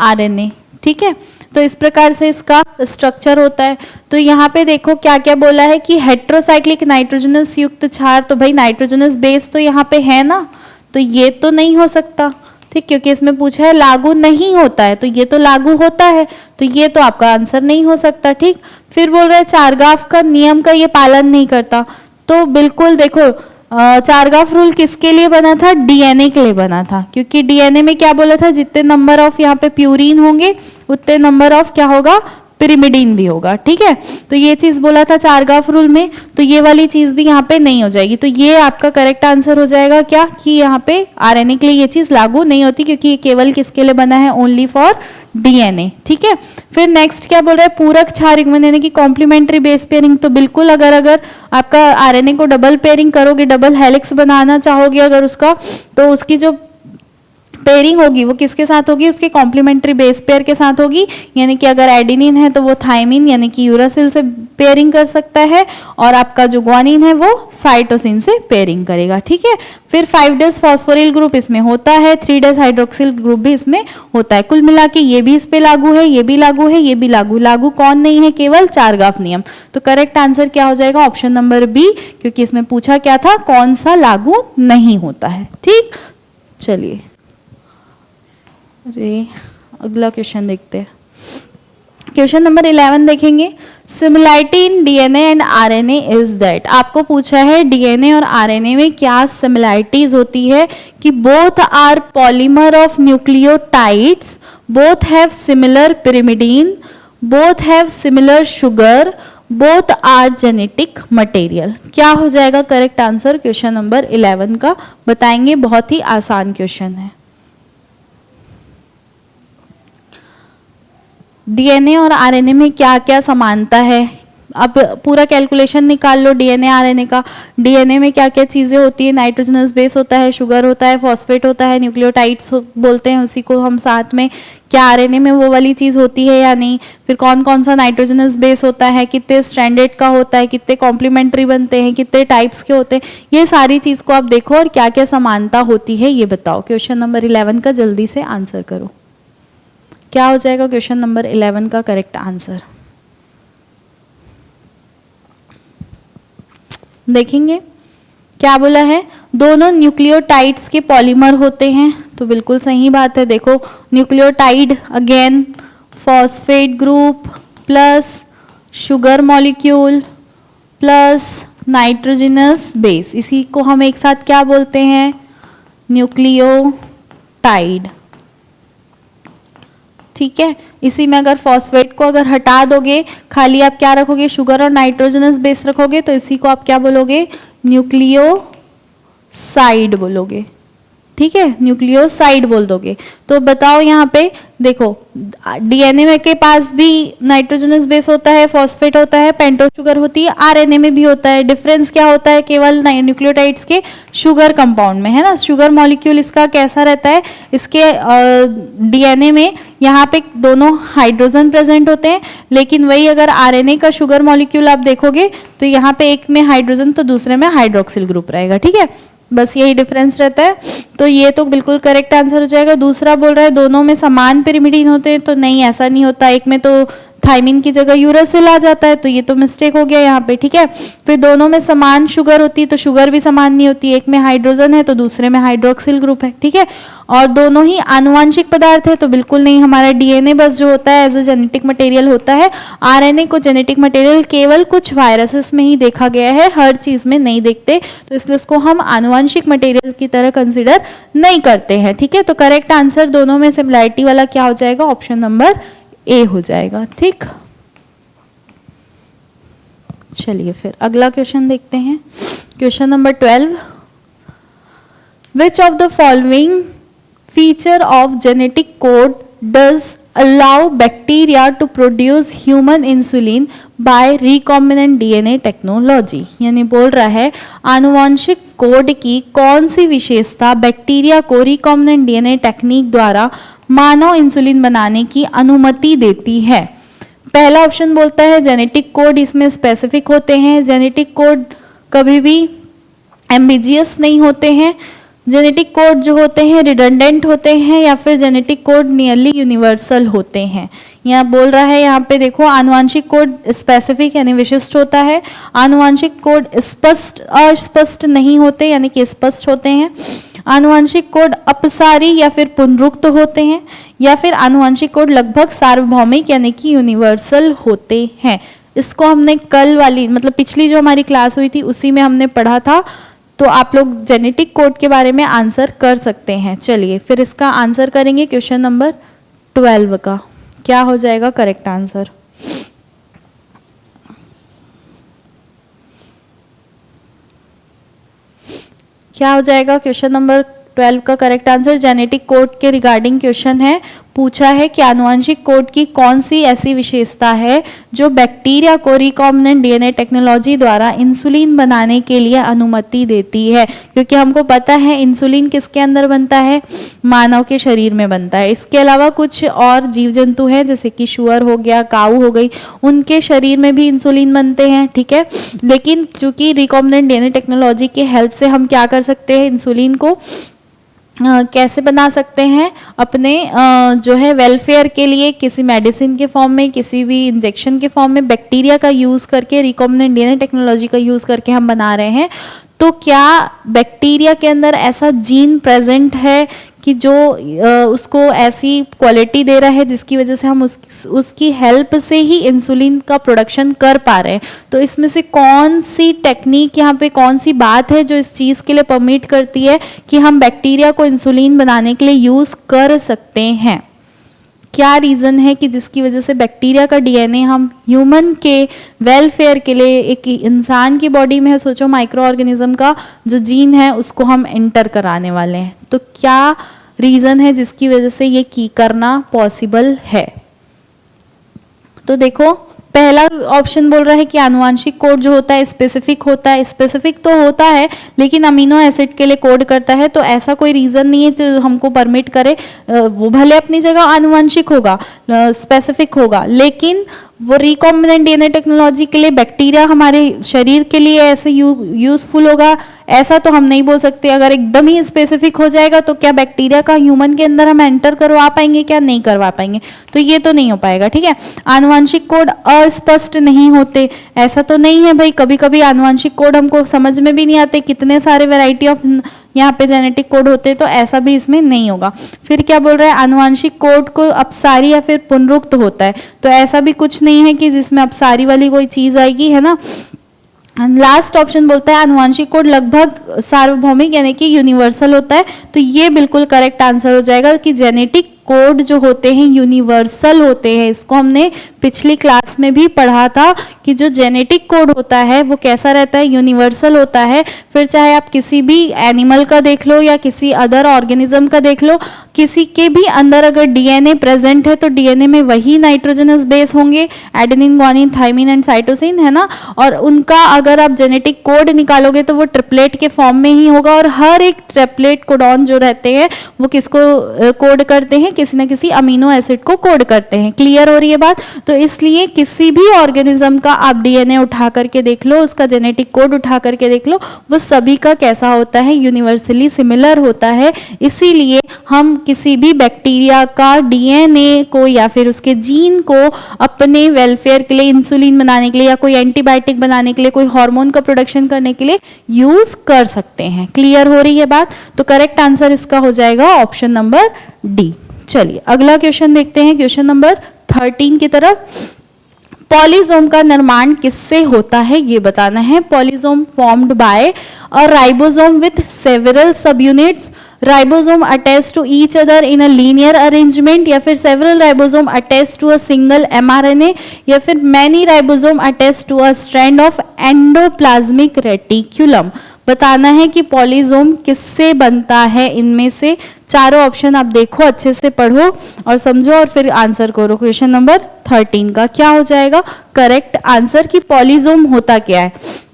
RNA, ठीक है। तो इस प्रकार से इसका स्ट्रक्चर होता है। तो यहाँ पे देखो क्या क्या बोला है कि हेट्रोसाइक्लिक नाइट्रोजनस युक्त क्षार, तो भाई नाइट्रोजनस बेस तो यहाँ पे है ना, तो ये तो नहीं हो सकता, ठीक, क्योंकि इसमें पूछा है लागू नहीं होता है, तो ये तो लागू होता है, तो ये तो आपका आंसर नहीं हो सकता, ठीक। फिर बोल रहे हैं चारगाफ का नियम का ये पालन नहीं करता, तो बिल्कुल देखो चारगाफ रूल किसके लिए बना था, डीएनए के लिए बना था, क्योंकि डीएनए में क्या बोला था, जितने नंबर ऑफ यहाँ पे प्यूरिन होंगे उतने नंबर ऑफ क्या होगा, पिरिमिडीन भी होगा, ठीक है। तो ये चीज बोला था चारगाफ रूल में, तो ये वाली चीज भी यहाँ पे नहीं हो जाएगी। तो ये आपका करेक्ट आंसर हो जाएगा क्या, कि यहाँ पे आरएनए के लिए ये चीज लागू नहीं होती, क्योंकि ये केवल किसके लिए बना है, ओनली फॉर डीएनए, ठीक है। फिर नेक्स्ट क्या बोल रहा है, पूरक क्षार युग्मन यानी कि कॉम्प्लीमेंट्री बेस पेयरिंग, तो बिल्कुल अगर आपका आरएनए को डबल पेयरिंग करोगे, डबल हेलिक्स बनाना चाहोगे अगर उसका, तो उसकी जो पेयरिंग होगी वो किसके साथ होगी, उसके कॉम्प्लीमेंट्री बेस पेयर के साथ होगी, यानी कि अगर एडेनिन है तो वो थाइमिन यानी कि यूरासिल से पेयरिंग कर सकता है, और आपका जो ग्वानिन है वो साइटोसिन से पेयरिंग करेगा, ठीक है। फिर 5' फॉस्फोरिल ग्रुप इसमें होता है, 3' हाइड्रोक्सिल ग्रुप भी इसमें होता है। कुल मिला के ये भी इस पे लागू है, ये भी लागू है, ये भी लागू कौन नहीं है, केवल चारगाफ नियम। तो करेक्ट आंसर क्या हो जाएगा, ऑप्शन नंबर बी, क्योंकि इसमें पूछा क्या था, कौन सा लागू नहीं होता है, ठीक। चलिए अरे अगला क्वेश्चन देखते हैं, क्वेश्चन नंबर 11 देखेंगे। Similarity in DNA and RNA is that, आपको पूछा है डीएनए और आरएनए में क्या सिमिलैरिटीज होती है, कि both are polymer of nucleotides, both have similar pyrimidine, both have similar sugar, both are genetic material. क्या हो जाएगा करेक्ट आंसर क्वेश्चन नंबर 11 का, बताएंगे, बहुत ही आसान क्वेश्चन है। डीएनए और आरएनए में क्या क्या समानता है, अब पूरा कैलकुलेशन निकाल लो डीएनए आरएनए का। डीएनए में क्या क्या चीजें होती है, नाइट्रोजनस बेस होता है, शुगर होता है, फॉस्फेट होता है, न्यूक्लियोटाइड्स बोलते हैं उसी को हम साथ में। क्या आरएनए में वो वाली चीज होती है या नहीं, फिर कौन कौन सा नाइट्रोजनस बेस होता है, कितने स्ट्रैंडेड का होता है, कितने कॉम्प्लीमेंट्री बनते हैं, कितने टाइप्स के होते हैं, ये सारी चीज को आप देखो और क्या क्या समानता होती है ये बताओ। क्वेश्चन नंबर 11 का जल्दी से आंसर करो, क्या हो जाएगा क्वेश्चन नंबर 11 का करेक्ट आंसर। देखेंगे क्या बोला है, दोनों न्यूक्लियोटाइड्स के पॉलीमर होते हैं, तो बिल्कुल सही बात है। देखो nucleotide again phosphate group plus sugar molecule plus nitrogenous base, इसी को हम एक साथ क्या बोलते हैं, न्यूक्लियोटाइड, ठीक है। इसी में अगर फॉस्फेट को अगर हटा दोगे, खाली आप क्या रखोगे, शुगर और नाइट्रोजनस बेस रखोगे, तो इसी को आप क्या बोलोगे, न्यूक्लियोसाइड बोलोगे, ठीक है, न्यूक्लियोसाइड बोल दोगे। तो बताओ यहाँ पे देखो डीएनए में के पास भी नाइट्रोजनस बेस होता है, फॉस्फेट होता है, पेंटोस शुगर होती है, आरएनए में भी होता है। डिफरेंस क्या होता है, केवल न्यूक्लियोटाइड्स के शुगर कंपाउंड में, है ना। शुगर मॉलिक्यूल इसका कैसा रहता है, इसके डीएनए में यहाँ पे दोनों हाइड्रोजन प्रेजेंट होते हैं, लेकिन वही अगर आरएनए का शुगर मॉलिक्यूल आप देखोगे तो यहाँ पे एक में हाइड्रोजन तो दूसरे में हाइड्रोक्सिल ग्रुप रहेगा, ठीक है, बस यही डिफरेंस रहता है। तो ये तो बिल्कुल करेक्ट आंसर हो जाएगा। दूसरा बोल रहा है दोनों में समान पिरिमिडीन होते हैं, तो नहीं ऐसा नहीं होता, एक में तो थाइमिन की जगह यूरासिल आ जाता है, तो ये तो मिस्टेक हो गया यहाँ पे, ठीक है। फिर दोनों में समान शुगर होती है, तो शुगर भी समान नहीं होती, एक में हाइड्रोजन है तो दूसरे में हाइड्रोक्सिल ग्रुप है, ठीक है। और दोनों ही आनुवांशिक पदार्थ है, तो बिल्कुल नहीं, हमारा डीएनए बस जो होता है एज ए जेनेटिक मटेरियल होता है। आरएनए को जेनेटिक मटेरियल केवल कुछ वायरसेस में ही देखा गया है, हर चीज में नहीं देखते, तो इसलिए उसको हम आनुवांशिक मटेरियल की तरह कंसिडर नहीं करते हैं, ठीक है। तो करेक्ट आंसर दोनों में सिमिलैरिटी वाला क्या हो जाएगा, ऑप्शन नंबर ए हो जाएगा, ठीक। चलिए फिर अगला क्वेश्चन देखते हैं, question number 12। Which of the following feature of genetic code does allow bacteria to produce human insulin by recombinant DNA technology, यानी बोल रहा है आनुवांशिक कोड की कौन सी विशेषता बैक्टीरिया को रिकॉम्बिनेंट डीएनए टेक्निक द्वारा मानव इंसुलिन बनाने की अनुमति देती है। पहला ऑप्शन बोलता है जेनेटिक कोड इसमें स्पेसिफिक होते हैं, जेनेटिक कोड कभी भी एम्बिजियस नहीं होते हैं, जेनेटिक कोड जो होते हैं रिडंडेंट होते हैं या फिर जेनेटिक कोड नियरली यूनिवर्सल होते हैं। यहाँ बोल रहा है, यहाँ पे देखो, आनुवांशिक कोड स्पेसिफिक यानी विशिष्ट होता है, आनुवांशिक कोड स्पष्ट अस्पष्ट नहीं होते यानी कि स्पष्ट होते हैं, आनुवांशिक कोड अपसारी या फिर पुनरुक्त होते हैं, या फिर आनुवांशिक कोड लगभग सार्वभौमिक यानी कि यूनिवर्सल होते हैं। इसको हमने कल वाली मतलब पिछली जो हमारी क्लास हुई थी उसी में हमने पढ़ा था, तो आप लोग जेनेटिक कोड के बारे में आंसर कर सकते हैं। चलिए फिर इसका आंसर करेंगे क्वेश्चन नंबर 12 का। क्या हो जाएगा करेक्ट आंसर? क्या हो जाएगा क्वेश्चन नंबर 12 का करेक्ट आंसर? जेनेटिक कोड के रिगार्डिंग क्वेश्चन है, पूछा है कि आनुवंशिक कोड की कौन सी ऐसी विशेषता है जो बैक्टीरिया को रिकॉम्बिनेंट डीएनए टेक्नोलॉजी द्वारा इंसुलिन बनाने के लिए अनुमति देती है। क्योंकि हमको पता है इंसुलिन किसके अंदर बनता है, मानव के शरीर में बनता है। इसके अलावा कुछ और जीव जंतु हैं जैसे कि शुअर हो गया, काऊ हो गई, उनके शरीर में भी इंसुलिन बनते हैं, ठीक है। लेकिन चूंकि रिकॉम्बिनेंट डीएनए टेक्नोलॉजी के हेल्प से हम क्या कर सकते हैं, इंसुलिन को कैसे बना सकते हैं, अपने जो है वेलफेयर के लिए किसी मेडिसिन के फॉर्म में, किसी भी इंजेक्शन के फॉर्म में बैक्टीरिया का यूज़ करके, रिकॉम्बिनेंट डीएनए टेक्नोलॉजी का यूज़ करके हम बना रहे हैं। तो क्या बैक्टीरिया के अंदर ऐसा जीन प्रेजेंट है कि जो उसको ऐसी क्वालिटी दे रहा है जिसकी वजह से हम उसकी हेल्प से ही इंसुलिन का प्रोडक्शन कर पा रहे हैं? तो इसमें से कौन सी टेक्निक, यहाँ पे कौन सी बात है जो इस चीज़ के लिए परमिट करती है कि हम बैक्टीरिया को इंसुलिन बनाने के लिए यूज़ कर सकते हैं? क्या रीज़न है कि जिसकी वजह से बैक्टीरिया का डीएनए हम ह्यूमन के वेलफेयर के लिए, एक इंसान की बॉडी में है, सोचो माइक्रो ऑर्गेनिज्म का जो जीन है उसको हम एंटर कराने वाले हैं, तो क्या रीज़न है जिसकी वजह से ये करना पॉसिबल है? तो देखो, पहला ऑप्शन बोल रहा है कि आनुवांशिक कोड जो होता है स्पेसिफिक होता है। स्पेसिफिक तो होता है लेकिन अमीनो एसिड के लिए कोड करता है, तो ऐसा कोई रीज़न नहीं है जो हमको परमिट करे। वो भले अपनी जगह आनुवांशिक होगा, स्पेसिफिक होगा, लेकिन वो रिकॉम्बिनेंट डीएनए टेक्नोलॉजी के लिए बैक्टीरिया हमारे शरीर के लिए ऐसे यूजफुल होगा, ऐसा तो हम नहीं बोल सकते। अगर एकदम ही स्पेसिफिक हो जाएगा तो क्या बैक्टीरिया का ह्यूमन के अंदर हम एंटर करवा पाएंगे? क्या नहीं करवा पाएंगे? तो ये तो नहीं हो पाएगा, ठीक है। आनुवांशिक कोड अस्पष्ट नहीं होते, ऐसा तो नहीं है भाई। कभी कभी आनुवांशिक कोड हमको समझ में भी नहीं आते, कितने सारे वैरायटी ऑफ यहाँ पे जेनेटिक कोड होते हैं, तो ऐसा भी इसमें नहीं होगा। फिर क्या बोल रहा है, आनुवांशिक कोड को अपसारी या फिर पुनरुक्त होता है, तो ऐसा भी कुछ नहीं है कि जिसमें अपसारी वाली कोई चीज आएगी, है ना। लास्ट ऑप्शन बोलता है आनुवांशिक कोड लगभग सार्वभौमिक यानी कि यूनिवर्सल होता है, तो ये बिल्कुल करेक्ट आंसर हो जाएगा कि जेनेटिक कोड जो होते हैं यूनिवर्सल होते हैं। इसको हमने पिछली क्लास में भी पढ़ा था कि जो जेनेटिक कोड होता है वो कैसा रहता है, यूनिवर्सल होता है। फिर चाहे आप किसी भी एनिमल का देख लो या किसी अदर ऑर्गेनिज्म का देख लो, किसी के भी अंदर अगर डीएनए प्रेजेंट है तो डीएनए में वही नाइट्रोजनस बेस होंगे, adenine, guanine, thymine and cytosine, है ना। और उनका अगर आप जेनेटिक कोड निकालोगे तो वो ट्रिपलेट के फॉर्म में ही होगा, और हर एक ट्रिपलेट कोडॉन जो रहते हैं वो किसको कोड करते हैं, किसी न किसी अमीनो एसिड को कोड करते हैं। क्लियर हो रही है बात? तो इसलिए किसी भी ऑर्गेनिज्म का आप डीएनए उठा करके देख लो, उसका जेनेटिक कोड उठा करके देख लो, वो सभी का कैसा होता है, यूनिवर्सली सिमिलर होता है। इसीलिए हम किसी भी बैक्टीरिया का डीएनए को या फिर उसके जीन को अपने वेलफेयर के लिए, इंसुलिन बनाने के लिए या कोई एंटीबायोटिक बनाने के लिए, कोई हार्मोन का प्रोडक्शन करने के लिए यूज कर सकते हैं। क्लियर हो रही है बात? तो करेक्ट आंसर इसका हो जाएगा ऑप्शन नंबर डी। चलिए अगला क्वेश्चन देखते हैं, क्वेश्चन नंबर 13 की तरफ। पॉलीजोम का निर्माण किससे होता है ये बताना है। Polysome formed by a ribosome with several sub units, ribosome attached to each other in a linear arrangement, या फिर several ribosome attached to a single mRNA, या फिर many ribosome attached to a strand of endoplasmic reticulum. बताना है कि पॉलीजोम किससे बनता है। इनमें से चारों ऑप्शन आप देखो, अच्छे से पढ़ो और समझो और फिर आंसर करो। क्वेश्चन नंबर 13 का क्या हो जाएगा करेक्ट आंसर कि पॉलीजोम होता क्या है।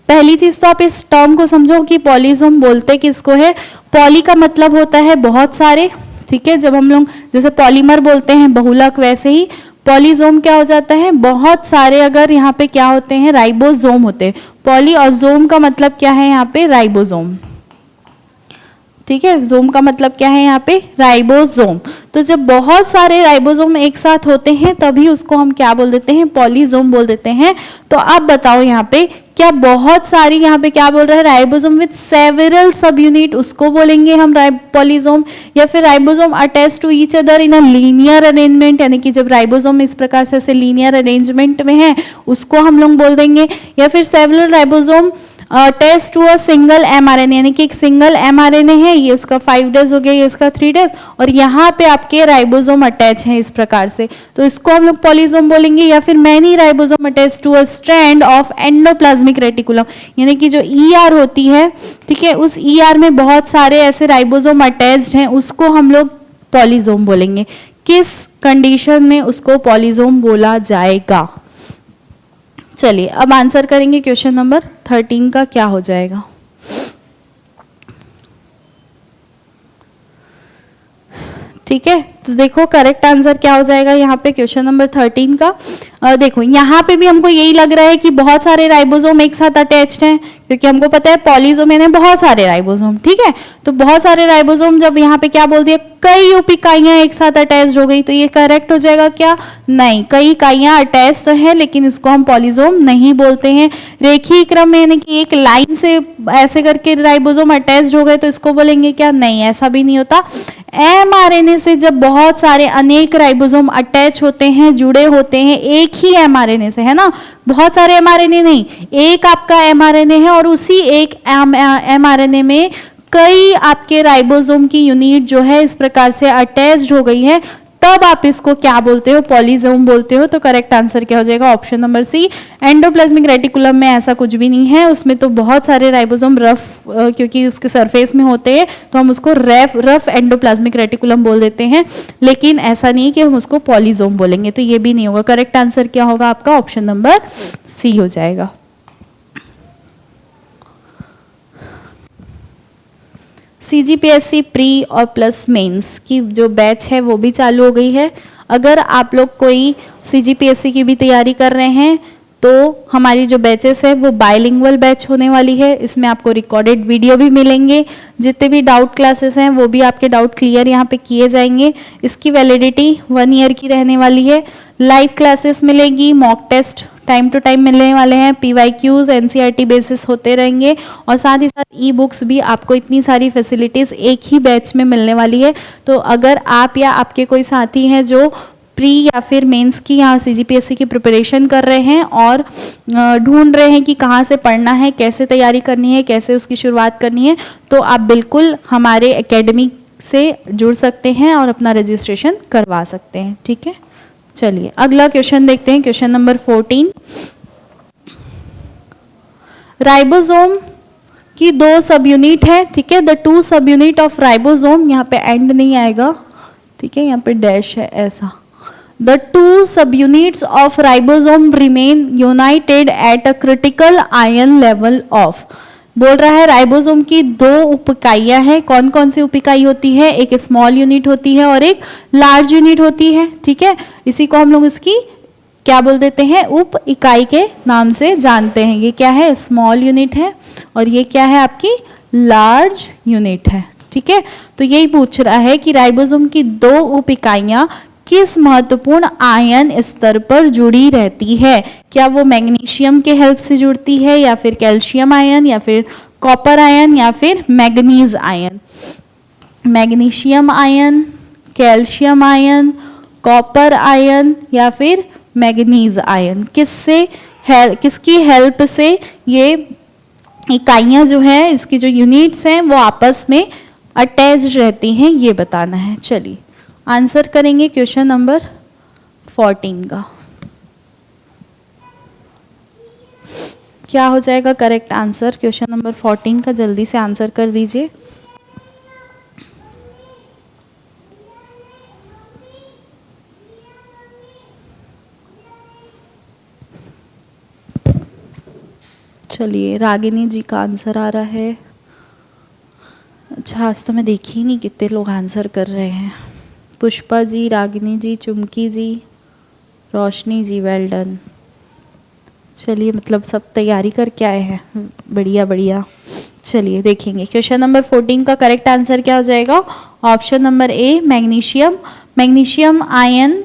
पहली चीज तो आप इस टर्म को समझो कि पॉलीजोम बोलते किसको है। पॉली का मतलब होता है बहुत सारे, ठीक है। जब हम लोग जैसे पॉलीमर बोलते हैं बहुलक, वैसे ही पॉलीजोम क्या हो जाता है, बहुत सारे। अगर यहाँ पे क्या होते हैं, राइबोसोम होते हैं। पॉली और जोम का मतलब क्या है यहाँ पे, राइबोसोम। ठीक है, जोम का मतलब क्या है यहाँ पे, राइबोसोम। तो जब बहुत सारे राइबोसोम एक साथ होते हैं तभी उसको हम क्या बोल देते हैं, पॉलीजोम बोल देते हैं। तो अब बताओ यहाँ पे क्या बहुत सारी, यहाँ पे क्या बोल रहा है, ribosome with several subunit, उसको बोलेंगे हम पॉलीजोम, या फिर ribosome attach to each other in a linear arrangement, यानी कि जब राइबोसोम इस प्रकार से ऐसे लीनियर अरेंजमेंट में है उसको हम लोग बोल देंगे, या फिर several ribosome attach to a single mRNA, यानी कि एक सिंगल एमआरएनए है, ये उसका 5 डेज हो गया, ये इसका 3 डेज, और यहाँ पे आपके राइबोसोम अटैच है इस प्रकार से, तो इसको हम लोग पॉलीसोम बोलेंगे। या फिर many ribosome attach to a strand of endoplasmic reticulum, यानी कि जो ईआर होती है, ठीक है, उस ईआर में बहुत सारे ऐसे राइबोसोम अटैच्ड हैं, उसको हम लोग पॉलीसोम बोलेंगे। किस कंडीशन में उसको पॉलीसोम बोला जाएगा? चलिए अब आंसर करेंगे क्वेश्चन नंबर 13 का, क्या हो जाएगा। ठीक है, तो देखो करेक्ट आंसर क्या हो जाएगा यहाँ पे क्वेश्चन नंबर 13 का। देखो यहाँ पे भी हमको यही लग रहा है कि बहुत सारे राइबोसोम एक साथ अटैच्ड हैं, क्योंकि हमको पता है पॉलीसोम यानी बहुत सारे राइबोसोम, ठीक है, तो बहुत सारे राइबोसोम जब यहाँ पे क्या बोल दिया, कई उप इकाइयां एक साथ अटैच हो गई, तो ये करेक्ट हो जाएगा क्या? नहीं, कई इकाइयां अटैच तो है लेकिन इसको हम पॉलीसोम नहीं बोलते हैं। रेखीय क्रम में यानी कि एक लाइन से ऐसे करके राइबोसोम अटैच हो गए तो इसको बोलेंगे क्या? नहीं, ऐसा भी नहीं होता। एमआरएनए से जब बहुत सारे अनेक राइबोसोम अटैच होते हैं, जुड़े होते हैं एक ही एमआरएनए से, है ना, बहुत सारे एमआरएनए नहीं, एक आपका एमआरएनए है और उसी एक एमआरएनए में कई आपके राइबोसोम की यूनिट जो है इस प्रकार से अटैच्ड हो गई है, तब आप इसको क्या बोलते हो? पॉलीसोम बोलते हो। तो करेक्ट आंसर क्या हो जाएगा? Option number C. Endoplasmic reticulum में ऐसा कुछ भी नहीं है, उसमें तो बहुत सारे राइबोसोम रफ क्योंकि उसके सरफेस में होते हैं तो हम उसको रफ एंडोप्लाज्मिक रेटिकुलम बोल देते हैं, लेकिन ऐसा नहीं कि हम उसको पॉलीसोम बोलेंगे, तो ये भी नहीं होगा। करेक्ट आंसर क्या होगा आपका? ऑप्शन नंबर सी हो जाएगा। CGPSC प्री और प्लस मेंस की जो बैच है वो भी चालू हो गई है। अगर आप लोग कोई CGPSC की भी तैयारी कर रहे हैं तो हमारी जो बैचेस है वो बाइलिंगुअल बैच होने वाली है। इसमें आपको रिकॉर्डेड वीडियो भी मिलेंगे, जितने भी डाउट क्लासेस हैं वो भी आपके डाउट क्लियर यहाँ पे किए जाएंगे। इसकी वैलिडिटी 1 ईयर की रहने वाली है। लाइव क्लासेस मिलेगी, mock test time to time मिलने वाले हैं, PYQs NCERT बेसिस होते रहेंगे, और साथ ही साथ ई बुक्स भी आपको इतनी सारी फैसिलिटीज़ एक ही बैच में मिलने वाली है। तो अगर आप या आपके कोई साथी हैं जो प्री या फिर मेंस की यहाँ CGPSC की प्रिपरेशन कर रहे हैं और ढूंढ रहे हैं कि कहाँ से पढ़ना है, कैसे तैयारी करनी है, कैसे उसकी शुरुआत करनी है, तो आप बिल्कुल हमारे एकेडमी से जुड़ सकते हैं और अपना रजिस्ट्रेशन करवा सकते हैं। ठीक है, चलिए अगला क्वेश्चन देखते हैं, क्वेश्चन नंबर 14। राइबोसोम की 2 सब यूनिट है, ठीक है, द 2 सब यूनिट ऑफ राइबोसोम, यहाँ पे एंड नहीं आएगा, ठीक है, यहाँ पे डैश है ऐसा। द 2 सब units of ribosome remain United at a critical ion level of, बोल रहा है राइबोसोम की 2 उप इकाइयां हैं। कौन कौन सी उप इकाई होती है? एक स्मॉल यूनिट होती है और एक लार्ज यूनिट होती है, ठीक है, इसी को हम लोग इसकी क्या बोल देते हैं? उप इकाई के नाम से जानते हैं। ये क्या है? स्मॉल यूनिट है, और ये क्या है? आपकी लार्ज यूनिट है, ठीक है। तो यही पूछ रहा है कि राइबोसोम की 2 उप इकाइयां किस महत्वपूर्ण आयन स्तर पर जुड़ी रहती है? क्या वो मैग्नीशियम के हेल्प से जुड़ती है, या फिर कैल्शियम आयन, या फिर कॉपर आयन, या फिर manganese ion? Magnesium ion, calcium ion, copper ion, या फिर मैग्नीज आयन, किसकी हेल्प से ये इकाइयां जो है, इसकी जो यूनिट्स हैं वो आपस में अटैच्ड रहती हैं, ये बताना है। चलिए आंसर करेंगे क्वेश्चन नंबर 14 का। क्या हो जाएगा करेक्ट आंसर क्वेश्चन नंबर 14 का? जल्दी से आंसर कर दीजिए। चलिए रागिनी जी का आंसर आ रहा है। अच्छा, आज तो मैं देखी ही नहीं कितने लोग आंसर कर रहे हैं। पुष्पा जी, रागिनी जी, चुमकी जी, रोशनी जी, वेल डन। चलिए मतलब सब तैयारी करके आए हैं, बढ़िया बढ़िया। चलिए देखेंगे क्वेश्चन नंबर 14 का करेक्ट आंसर क्या हो जाएगा। Option number A magnesium. Magnesium ion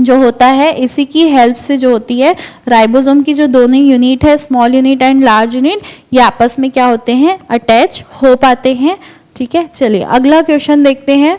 जो होता है इसी की हेल्प से जो होती है राइबोसोम की जो दोनों यूनिट है, small unit and large unit, ये आपस में क्या होते हैं, अटैच हो पाते हैं। ठीक है, चलिए अगला क्वेश्चन देखते हैं।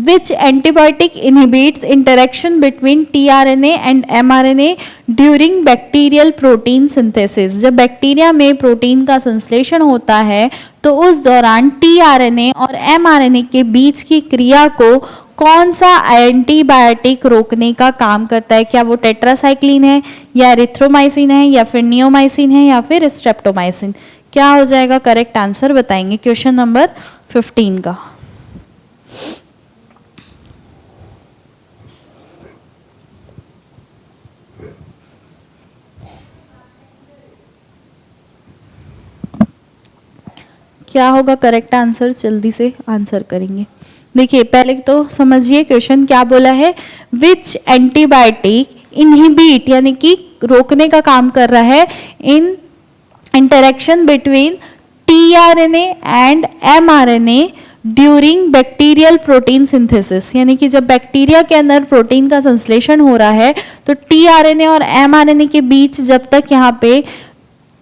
Which antibiotic inhibits interaction between tRNA and mRNA during bacterial protein synthesis? जब बैक्टीरिया में प्रोटीन का संश्लेषण होता है तो उस दौरान tRNA और mRNA के बीच की क्रिया को कौन सा एंटीबायोटिक रोकने का काम करता है? क्या वो टेट्रासाइक्लिन है या एरिथ्रोमाइसिन है या फिर नियोमाइसिन है या फिर स्ट्रेप्टोमाइसिन? क्या हो जाएगा करेक्ट आंसर बताएंगे क्वेश्चन नंबर 15 का। क्या होगा करेक्ट आंसर, जल्दी से आंसर करेंगे। देखिए पहले तो समझिए क्वेश्चन क्या बोला है। विच एंटीबायोटिक इनहिबिट यानी कि रोकने का काम कर रहा है in interaction between tRNA and mRNA during bacterial protein synthesis, यानी कि जब बैक्टीरिया के अंदर प्रोटीन का संश्लेषण हो रहा है तो टीआरएनए और एमआरएनए के बीच जब तक यहाँ पे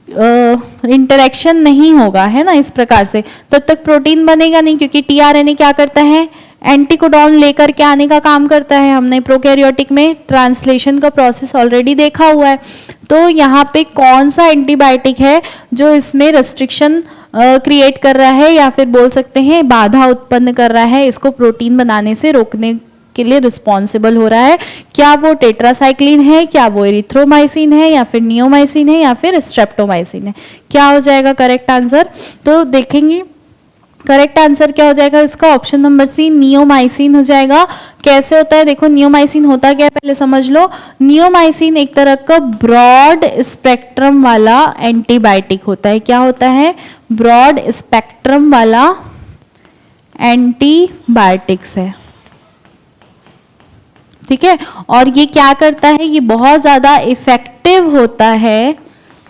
इंटरेक्शन नहीं होगा, है ना, इस प्रकार से, तब तक प्रोटीन बनेगा नहीं, क्योंकि टीआरएनए क्या करता है, एंटीकोडॉन लेकर के आने का काम करता है। हमने प्रोकैरियोटिक में ट्रांसलेशन का प्रोसेस ऑलरेडी देखा हुआ है। तो यहाँ पे कौन सा एंटीबायोटिक है जो इसमें रेस्ट्रिक्शन क्रिएट कर रहा है या फिर बोल सकते हैं बाधा उत्पन्न कर रहा है, इसको प्रोटीन बनाने से रोकने के लिए रिस्पॉन्सिबल हो रहा है? क्या वो टेट्रासाइक्लिन है, क्या वो एरिथ्रोमाइसिन है या फिर नियोमाइसिन है या फिर स्ट्रेप्टोमाइसिन है? क्या हो जाएगा करेक्ट आंसर? तो देखेंगे करेक्ट आंसर क्या हो जाएगा इसका, ऑप्शन नंबर सी नियोमाइसिन हो जाएगा। कैसे होता है देखो, नियोमाइसिन होता क्या है पहले समझ लो। नियोमाइसिन एक तरह का ब्रॉड स्पेक्ट्रम वाला एंटीबायोटिक होता है। क्या होता है? ब्रॉड स्पेक्ट्रम वाला एंटीबायोटिक्स है, ठीक है। और ये क्या करता है, ये बहुत ज्यादा इफेक्टिव होता है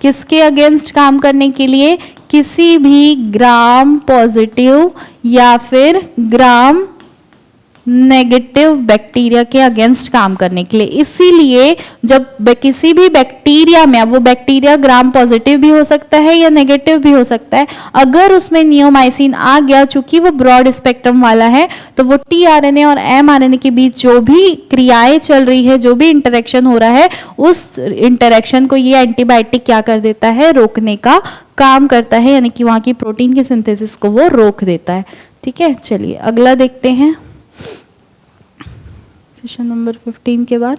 किसके अगेंस्ट काम करने के लिए, किसी भी ग्राम पॉजिटिव या फिर ग्राम नेगेटिव बैक्टीरिया के अगेंस्ट काम करने के लिए। इसीलिए जब किसी भी बैक्टीरिया में, अब वो बैक्टीरिया ग्राम पॉजिटिव भी हो सकता है या नेगेटिव भी हो सकता है, अगर उसमें नियोमाइसिन आ गया, चूंकि वो ब्रॉड स्पेक्ट्रम वाला है, तो वो टीआरएनए और एमआरएनए के बीच जो भी क्रियाएं चल रही है, जो भी इंटरेक्शन हो रहा है, उस इंटरेक्शन को ये एंटीबायोटिक क्या कर देता है, रोकने का काम करता है, यानी कि वहां की प्रोटीन के सिंथेसिस को वो रोक देता है। ठीक है, चलिए अगला देखते हैं। क्वेश्चन नंबर 15 के बाद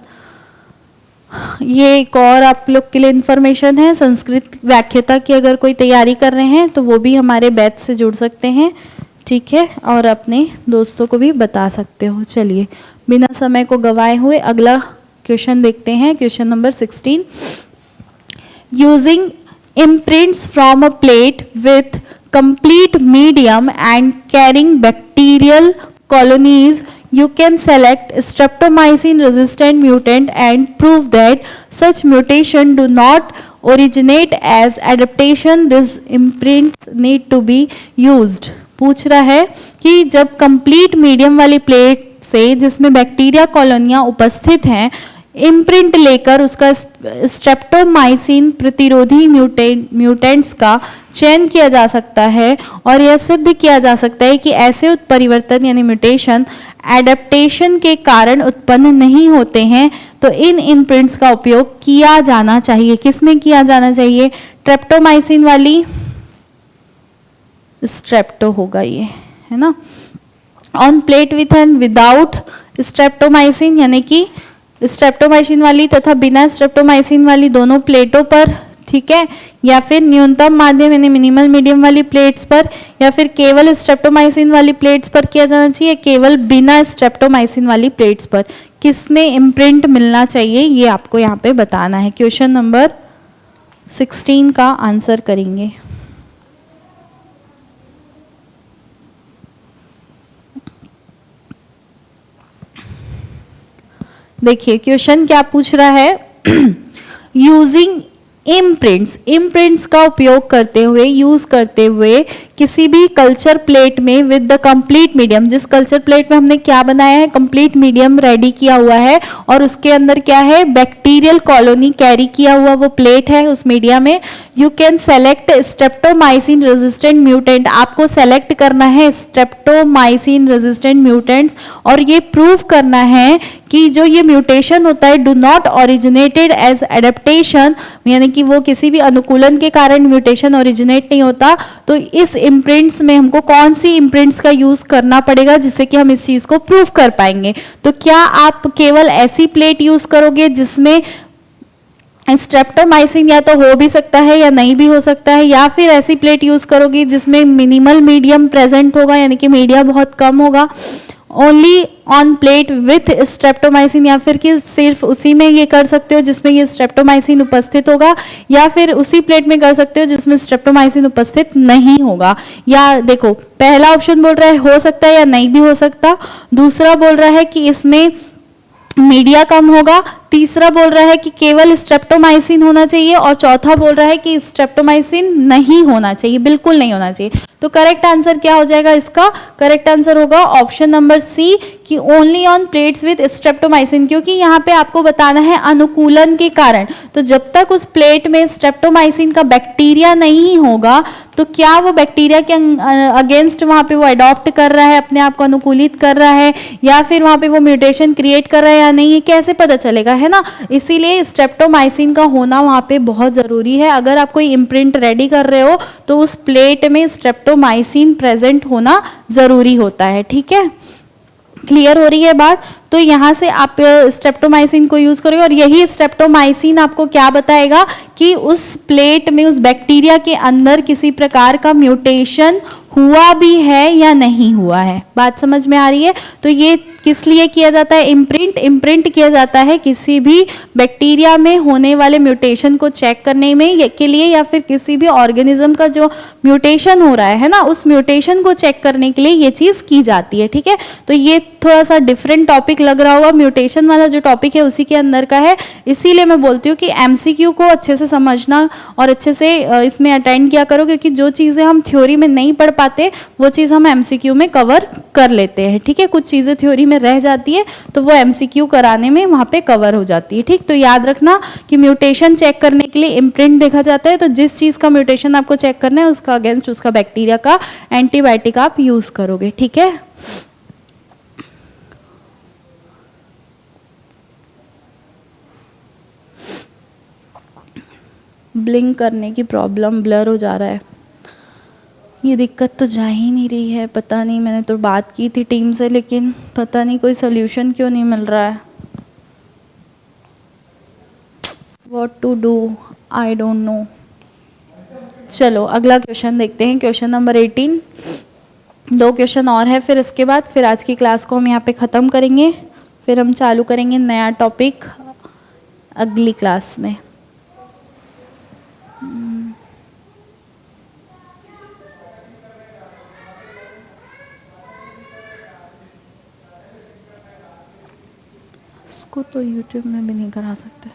ये एक और आप लोग के लिए इंफॉर्मेशन है, संस्कृत व्याख्याता की अगर कोई तैयारी कर रहे हैं तो वो भी हमारे बैच से जुड़ सकते हैं, ठीक है, और अपने दोस्तों को भी बता सकते हो। चलिए बिना समय को गवाए हुए अगला क्वेश्चन देखते हैं। Question number 16, using imprints from a plate with complete medium and carrying bacterial colonies, you can select streptomycin resistant mutant and prove that such mutation do not originate as adaptation. These imprints need to be used. पूछ रहा है कि जब complete medium वाली plate से जिसमें bacteria कॉलोनियां उपस्थित हैं, इम्प्रिंट लेकर उसका स्ट्रेप्टोमाइसिन प्रतिरोधी म्यूटेंट्स का चयन किया जा सकता है और यह सिद्ध किया जा सकता है कि ऐसे उत्परिवर्तन यानी म्यूटेशन एडेप्टेशन के कारण उत्पन्न नहीं होते हैं, तो इन इम्प्रिंट्स का उपयोग किया जाना चाहिए। किसमें किया जाना चाहिए? ट्रेप्टोमाइसिन वाली, स्ट्रेप्टो होगा ये, है ना, on plate with and without streptomycin, यानी कि स्ट्रेप्टोमाइसिन वाली तथा बिना स्ट्रेप्टोमाइसिन वाली दोनों प्लेटों पर, ठीक है, या फिर न्यूनतम माध्यम यानी मिनिमल मीडियम वाली प्लेट्स पर, या फिर केवल स्ट्रेप्टोमाइसिन वाली प्लेट्स पर किया जाना चाहिए, केवल बिना स्ट्रेप्टोमाइसिन वाली प्लेट्स पर किसमें इम्प्रिंट मिलना चाहिए, ये आपको यहाँ पे बताना है। क्वेश्चन नंबर 16 का आंसर करेंगे। देखिए क्वेश्चन क्या पूछ रहा है, यूजिंग इम्प्रिंट्स का उपयोग करते हुए, यूज करते हुए किसी भी कल्चर प्लेट में विद द कंप्लीट मीडियम, जिस कल्चर प्लेट में हमने क्या बनाया है, कंप्लीट मीडियम रेडी किया हुआ है और उसके अंदर क्या है, बैक्टीरियल कॉलोनी कैरी किया हुआ वो प्लेट है उस मीडिया में, you can select streptomycin resistant mutant, आपको सेलेक्ट करना है स्ट्रेप्टोमाइसिन रेजिस्टेंट म्यूटेंट्स और ये प्रूव करना है कि जो ये म्यूटेशन होता है do not originated as adaptation, यानी कि वो किसी भी अनुकूलन के कारण म्यूटेशन ओरिजिनेट नहीं होता। तो इस इम्प्रिंट्स में हमको कौन सी इम्प्रिंट्स का यूज करना पड़ेगा जिससे कि हम इस चीज को प्रूव कर पाएंगे। तो क्या आप केवल ऐसी प्लेट यूज करोगे जिसमें स्ट्रेप्टोमाइसिन या तो हो भी सकता है या नहीं भी हो सकता है, या फिर ऐसी प्लेट यूज करोगी जिसमें मिनिमल मीडियम प्रेजेंट होगा, यानी कि मीडिया बहुत कम होगा, only on plate with streptomycin, या फिर कि सिर्फ उसी में ये कर सकते हो जिसमें ये स्ट्रेप्टोमाइसिन उपस्थित होगा, या फिर उसी प्लेट में कर सकते हो जिसमें स्ट्रेप्टोमाइसिन उपस्थित नहीं होगा। या देखो पहला ऑप्शन बोल रहा है हो सकता है या नहीं भी हो सकता, दूसरा बोल रहा है कि इसमें मीडिया कम होगा, तीसरा बोल रहा है कि केवल स्ट्रेप्टोमाइसिन होना चाहिए और चौथा बोल रहा है कि स्ट्रेप्टोमाइसिन नहीं होना चाहिए, बिल्कुल नहीं होना चाहिए। तो करेक्ट आंसर क्या हो जाएगा इसका, करेक्ट आंसर होगा ऑप्शन नंबर सी कि only on plates with streptomycin, क्योंकि यहाँ पे आपको बताना है अनुकूलन के कारण। तो जब तक उस प्लेट में स्ट्रेप्टोमाइसिन का बैक्टीरिया नहीं होगा तो क्या वो बैक्टीरिया के अगेंस्ट वहां पे वो अडॉप्ट कर रहा है, अपने आप को अनुकूलित कर रहा है, या फिर वहां पे वो म्यूटेशन क्रिएट कर रहा है या नहीं, ये कैसे पता चलेगा, है ना। इसीलिए स्ट्रेप्टोमाइसिन का होना वहां पे बहुत जरूरी है। अगर आप कोई इम्प्रिंट रेडी कर रहे हो तो उस प्लेट में स्ट्रेप्टोमाइसिन प्रेजेंट होना जरूरी होता है। ठीक है, क्लियर हो रही है बात। तो यहाँ से आप स्ट्रेप्टोमाइसिन को यूज करोगे और यही स्ट्रेप्टोमाइसिन आपको क्या बताएगा कि उस प्लेट में उस बैक्टीरिया के अंदर किसी प्रकार का म्यूटेशन हुआ भी है या नहीं हुआ है। बात समझ में आ रही है। तो ये किस लिए किया जाता है, इम्प्रिंट किया जाता है किसी भी बैक्टीरिया में होने वाले म्यूटेशन को चेक करने में के लिए, या फिर किसी भी ऑर्गेनिज्म का जो म्यूटेशन हो रहा है ना, उस म्यूटेशन को चेक करने के लिए ये चीज की जाती है। ठीक है, तो ये थोड़ा सा डिफरेंट टॉपिक लग रहा होगा, म्यूटेशन वाला जो टॉपिक है उसी के अंदर का है। इसीलिए मैं बोलती हूँ कि एमसीक्यू को अच्छे से समझना और अच्छे से इसमें अटेंड किया करो, क्योंकि जो चीजें हम थ्योरी में नहीं पढ़ पाते वो चीज हम एमसीक्यू में कवर कर लेते हैं। ठीक है, कुछ चीजें थ्योरी में रह जाती है तो वो एमसीक्यू कराने में वहां पे कवर हो जाती है। ठीक, तो याद रखना कि म्यूटेशन चेक करने के लिए इम्प्रिंट देखा जाता है। तो जिस चीज का म्यूटेशन आपको चेक करना है उसका अगेंस्ट उसका बैक्टीरिया का एंटीबायोटिक आप यूज करोगे। ठीक है, ब्लिंक करने की प्रॉब्लम, ब्लर हो जा रहा है, ये दिक्कत तो जा ही नहीं रही है। पता नहीं, मैंने तो बात की थी टीम से लेकिन पता नहीं कोई सोल्यूशन क्यों नहीं मिल रहा है। What to do, I don't know. चलो अगला क्वेश्चन देखते हैं, क्वेश्चन नंबर 18। 2 क्वेश्चन और है, फिर इसके बाद फिर आज की क्लास को हम यहाँ पे ख़त्म करेंगे, फिर हम चालू करेंगे नया टॉपिक अगली क्लास में। इसको तो YouTube में भी नहीं करा सकते।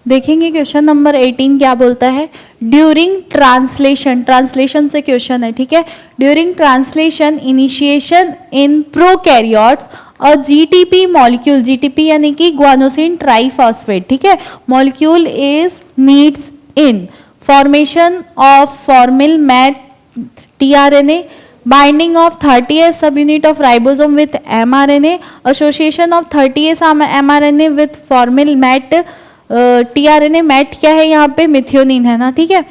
देखेंगे क्वेश्चन नंबर 18 क्या बोलता है। ड्यूरिंग ट्रांसलेशन, ट्रांसलेशन से क्वेश्चन है। ठीक है, during translation initiation in prokaryotes a GTP molecule, GTP यानी कि गुआनोसिन ट्राइफॉस्फेट, ठीक है, molecule is needs in formation of formyl met tRNA, binding of 30S subunit of ribosome with mRNA, association of 30S mRNA with formyl mat tRNA, met क्या है यहाँ पे, मिथियोनिन है ना। ठीक है,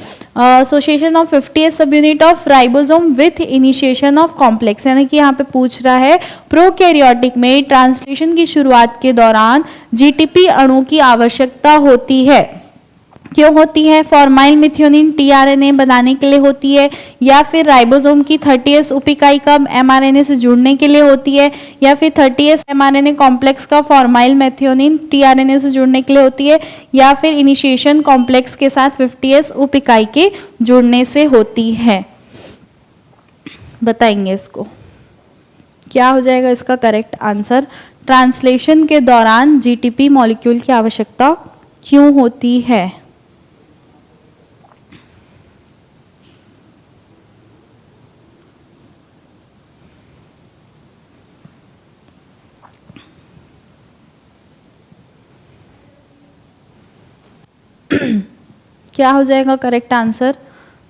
association of 50S subunit of ribosome with initiation of complex, यानी कि यहाँ पे पूछ रहा है प्रोकैरियोटिक में ट्रांसलेशन की शुरुआत के दौरान जीटीपी अणु की आवश्यकता होती है। क्यों होती है? फॉर्माइल मिथियोनिन टीआरएनए बनाने के लिए होती है, या फिर राइबोसोम की 30S उप इकाई का एमआरएनए से जुड़ने के लिए होती है, या फिर 30S एमआरएनए कॉम्प्लेक्स का फॉर्माइल मिथियोनिन टीआरएनए से जुड़ने के लिए होती है, या फिर इनिशिएशन कॉम्प्लेक्स के साथ 50S उप इकाई के जुड़ने से होती है। बताएंगे इसको क्या हो जाएगा इसका करेक्ट आंसर। ट्रांसलेशन के दौरान जीटीपी मॉलिक्यूल की आवश्यकता क्यों होती है? क्या हो जाएगा करेक्ट आंसर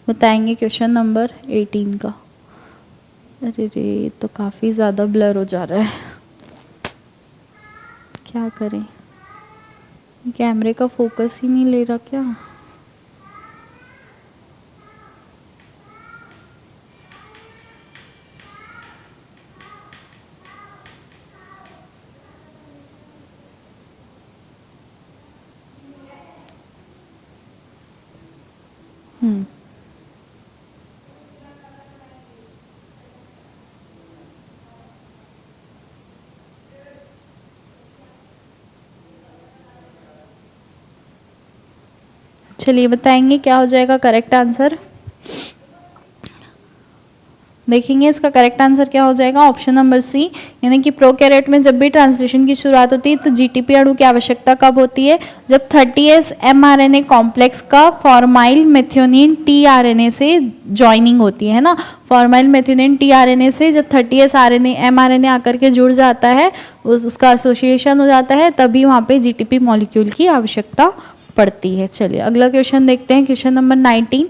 बताएंगे क्वेश्चन नंबर 18 का। अरे रे तो काफ़ी ज़्यादा ब्लर हो जा रहा है, क्या करें, कैमरे का फोकस ही नहीं ले रहा क्या। चलिए बताएंगे क्या हो जाएगा करेक्ट आंसर। देखेंगे इसका करेक्ट आंसर क्या हो जाएगा, ऑप्शन नंबर सी, यानी कि प्रोकैरियोट में जब भी ट्रांसलेशन की शुरुआत होती है तो जीटीपी अणु की आवश्यकता कब होती है, जब 30s mRNA कॉम्प्लेक्स का फॉर्माइल मेथियोनिन टीआरएनए से ज्वाइनिंग होती है ना। फॉर्माइल मेथियोनिन टीआरएनए से जब 30s mRNA आकर के जुड़ जाता है, उसका एसोसिएशन हो जाता है, तभी वहाँ पे जीटीपी मॉलिक्यूल की आवश्यकता पड़ती है। चलिए अगला क्वेश्चन देखते हैं, question number 19।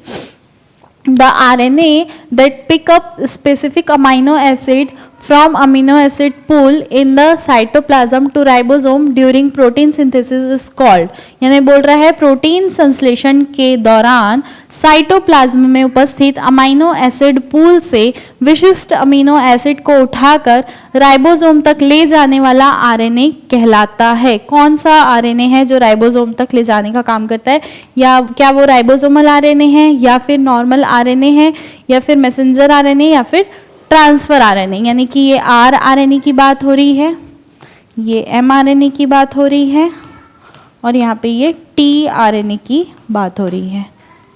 The RNA that pick up specific amino acid from amino acid pool in the cytoplasm to ribosome during protein synthesis is called, यानी बोल रहा है प्रोटीन संश्लेषण के दौरान साइटोप्लाज्म में उपस्थित अमीनो एसिड पूल से विशिष्ट अमीनो एसिड को उठाकर राइबोसोम तक ले जाने वाला आरएनए कहलाता है। कौन सा आरएनए है जो राइबोसोम तक ले जाने का काम करता है, या क्या वो राइबोसोमल आरएनए है, या फिर नॉर्मल आरएनए है, या फिर मैसेंजर आरएनए, या फिर ट्रांसफर आरएनए। यानी कि ये आरएनए की बात हो रही है, ये एमआरएनए की बात हो रही है, और यहाँ पे ये टीआरएनए की बात हो रही है।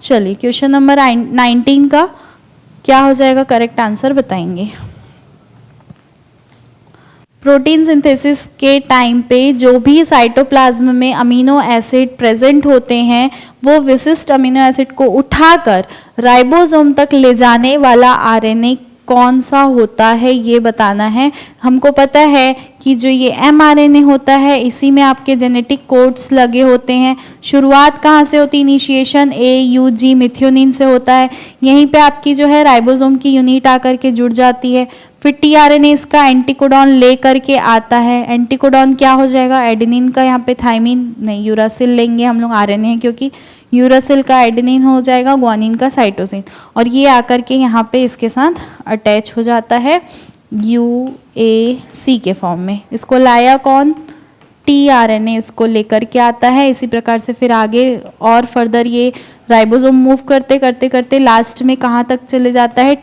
चलिए क्वेश्चन नंबर 19 का क्या हो जाएगा करेक्ट आंसर बताएंगे। प्रोटीन सिंथेसिस के टाइम पे जो भी साइटोप्लाज्म में अमीनो एसिड प्रेजेंट होते हैं वो विशिष्ट अमीनो एसिड को उठाकर राइबोसोम तक ले जाने वाला आरएनए कौन सा होता है ये बताना है। हमको पता है कि जो ये एमआरएनए होता है इसी में आपके जेनेटिक कोड्स लगे होते हैं। शुरुआत कहाँ से होती है, इनिशिएशन AUG मिथियोनिन से होता है, यहीं पे आपकी जो है राइबोसोम की यूनिट आकर के जुड़ जाती है। फिर टीआरएनए इसका एंटीकोडॉन ले करके आता है, एंटीकोडॉन क्या हो जाएगा, एडेनिन का, यहाँ पे थाइमिन नहीं यूरासिल लेंगे हम लोग, आरएनए है क्योंकि, यूरासिल का एडेनिन हो जाएगा, ग्वानिन का साइटोसिन, और ये आकर के यहाँ पे इसके साथ अटैच हो जाता है UAC के फॉर्म में। इसको लाया कौन, टीआरएनए इसको लेकर के आता है। इसी प्रकार से फिर आगे और फर्दर ये राइबोसोम मूव करते करते करते लास्ट में कहाँ तक चले जाता है,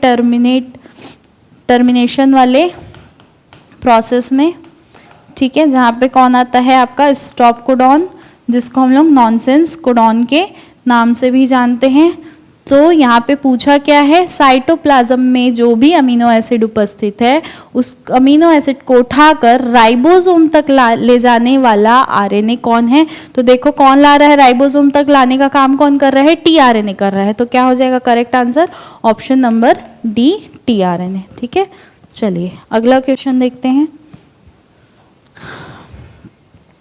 टर्मिनेशन वाले प्रोसेस में, ठीक है, जहाँ पे कौन आता है आपका स्टॉप कोडॉन, जिसको हम लोग नॉनसेंस कोडॉन के नाम से भी जानते हैं। तो यहाँ पे पूछा क्या है, साइटोप्लाज्म में जो भी अमीनो एसिड उपस्थित है उस अमीनो एसिड को उठाकर राइबोसोम तक ले जाने वाला आरएनए कौन है। तो देखो कौन ला रहा है, राइबोसोम तक लाने का काम कौन कर रहा है, टीआरएनए कर रहा है। तो क्या हो जाएगा correct answer, option number D, tRNA. ठीक है, चलिए अगला क्वेश्चन देखते हैं।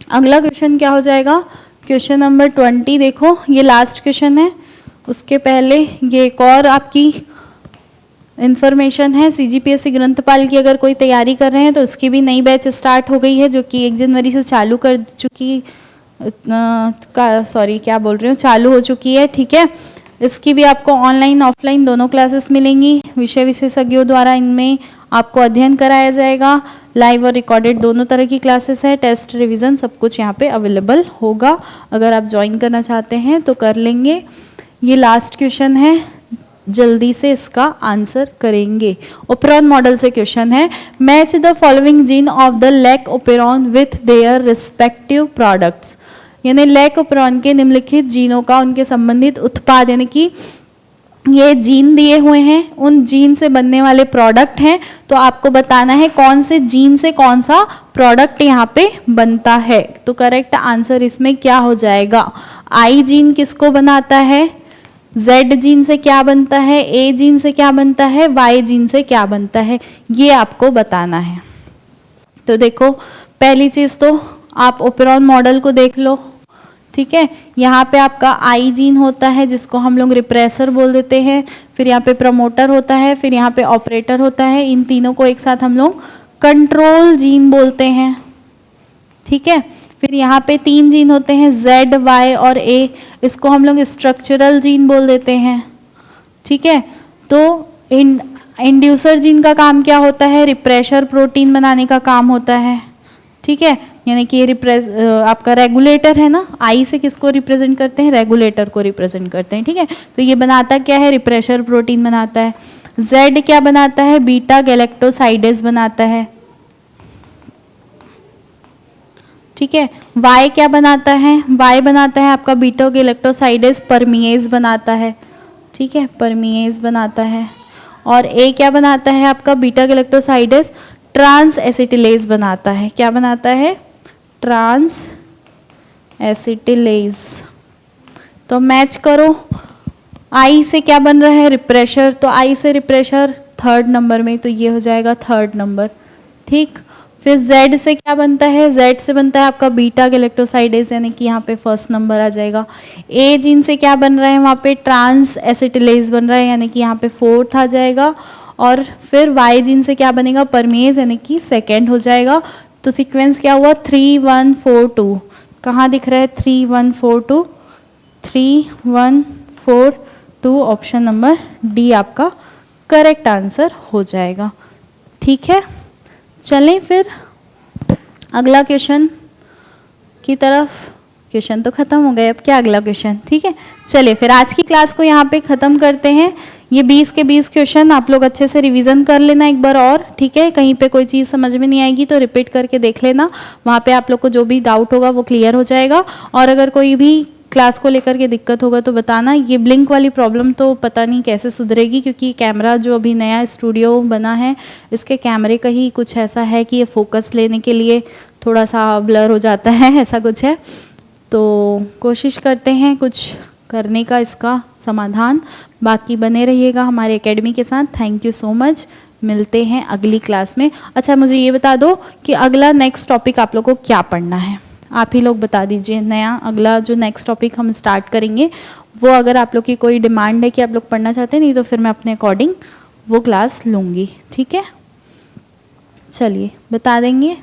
अगला क्वेश्चन क्या हो जाएगा, क्वेश्चन नंबर 20। देखो ये लास्ट क्वेश्चन है, उसके पहले ये एक और आपकी इंफॉर्मेशन है। सीजीपीएससी ग्रंथपाल की अगर कोई तैयारी कर रहे हैं तो उसकी भी नई बैच स्टार्ट हो गई है, जो कि 1 जनवरी से चालू कर चुकी चालू हो चुकी है। ठीक है, इसकी भी आपको ऑनलाइन ऑफलाइन दोनों क्लासेस मिलेंगी। विषय विशेषज्ञों द्वारा इनमें आपको अध्ययन कराया जाएगा। लाइव और रिकॉर्डेड दोनों तरह की क्लासेस है, टेस्ट रिवीजन सब कुछ यहाँ पे अवेलेबल होगा। अगर आप ज्वाइन करना चाहते हैं तो कर लेंगे। ये लास्ट क्वेश्चन है, जल्दी से इसका आंसर करेंगे। ओपेरॉन मॉडल से क्वेश्चन है, match the following gene of the lake operon with their respective products, यानी लेक ओपेरॉन के निम्नलिखित जीनों का उनके संबंधित उत्पाद, यानी कि ये जीन दिए हुए हैं, उन जीन से बनने वाले प्रोडक्ट हैं। तो आपको बताना है कौन से जीन से कौन सा प्रोडक्ट यहाँ पे बनता है। तो करेक्ट आंसर इसमें क्या हो जाएगा, आई जीन किसको बनाता है, Z जीन से क्या बनता है, A जीन से क्या बनता है, Y जीन से क्या बनता है, ये आपको बताना है। तो देखो पहली चीज तो आप ओपेरॉन मॉडल को देख लो। ठीक है। यहाँ पे आपका आई जीन होता है जिसको हम लोग रिप्रेसर बोल देते हैं, फिर यहाँ पे प्रमोटर होता है, फिर यहाँ पे ऑपरेटर होता है। इन तीनों को एक साथ हम लोग कंट्रोल जीन बोलते हैं, ठीक है। फिर यहाँ पे 3 जीन होते हैं Z, Y और A, इसको हम लोग स्ट्रक्चरल जीन बोल देते हैं, ठीक है। तो इंड्यूसर जीन का काम क्या होता है? रिप्रेशर प्रोटीन बनाने का काम होता है, ठीक है। यानी कि आपका रेगुलेटर है ना, आई से किसको रिप्रेजेंट करते हैं? रेगुलेटर को रिप्रेजेंट करते हैं, ठीक है। तो ये बनाता क्या है? रिप्रेशर प्रोटीन बनाता है। जेड क्या बनाता है? बीटा गैलेक्टोसाइडेज बनाता है, ठीक है। वाई क्या बनाता है? वाई बनाता है आपका बीटा गैलेक्टोसाइडेज परमिएज बनाता है, ठीक है, परमिएज बनाता है। और ए क्या बनाता है? आपका बीटा गैलेक्टोसाइडेज ट्रांस एसिटिलेज बनाता है। क्या बनाता है? ट्रांस एसिटिलेज। तो मैच करो, आई से क्या बन रहा है? रिप्रेशर, तो आई से रिप्रेशर 3rd नंबर में, तो ये हो जाएगा 3rd नंबर, ठीक। फिर Z से क्या बनता है? Z से बनता है आपका बीटा गैलेक्टोसाइडेज, यानी कि यहाँ पे 1st नंबर आ जाएगा। ए जीन से क्या बन रहा है? वहाँ पे ट्रांस एसिटिलेज बन रहा है, यानी कि यहाँ पे 4th आ जाएगा। और फिर Y जीन से क्या बनेगा? परमेज, यानी कि 2nd हो जाएगा। तो सीक्वेंस क्या हुआ? 3 1 4 2। कहाँ दिख रहा है 3 1 4 2? 3 1 4 2, ऑप्शन नंबर डी आपका करेक्ट आंसर हो जाएगा, ठीक है। चलें फिर अगला क्वेश्चन की तरफ। क्वेश्चन तो खत्म हो गए, अब क्या अगला क्वेश्चन, ठीक है। चलिए फिर आज की क्लास को यहाँ पे ख़त्म करते हैं। ये 20 के 20 क्वेश्चन आप लोग अच्छे से रिवीजन कर लेना एक बार और, ठीक है। कहीं पे कोई चीज़ समझ में नहीं आएगी तो रिपीट करके देख लेना, वहाँ पे आप लोग को जो भी डाउट होगा वो क्लियर हो जाएगा। और अगर कोई भी क्लास को लेकर के दिक्कत होगा तो बताना। ये ब्लिंक वाली प्रॉब्लम तो पता नहीं कैसे सुधरेगी, क्योंकि कैमरा जो अभी नया स्टूडियो बना है इसके कैमरे का ही कुछ ऐसा है कि ये फोकस लेने के लिए थोड़ा सा ब्लर हो जाता है, ऐसा कुछ है। तो कोशिश करते हैं कुछ करने का इसका समाधान। बाकी बने रहिएगा हमारे एकेडमी के साथ। थैंक यू सो मच, मिलते हैं अगली क्लास में। अच्छा मुझे ये बता दो कि अगला नेक्स्ट टॉपिक आप लोग को क्या पढ़ना है, आप ही लोग बता दीजिए। नया अगला जो नेक्स्ट टॉपिक हम स्टार्ट करेंगे वो अगर आप लोग की कोई डिमांड है कि आप लोग पढ़ना चाहते हैं, नहीं तो फिर मैं अपने अकॉर्डिंग वो क्लास लूँगी, ठीक है। चलिए बता देंगे।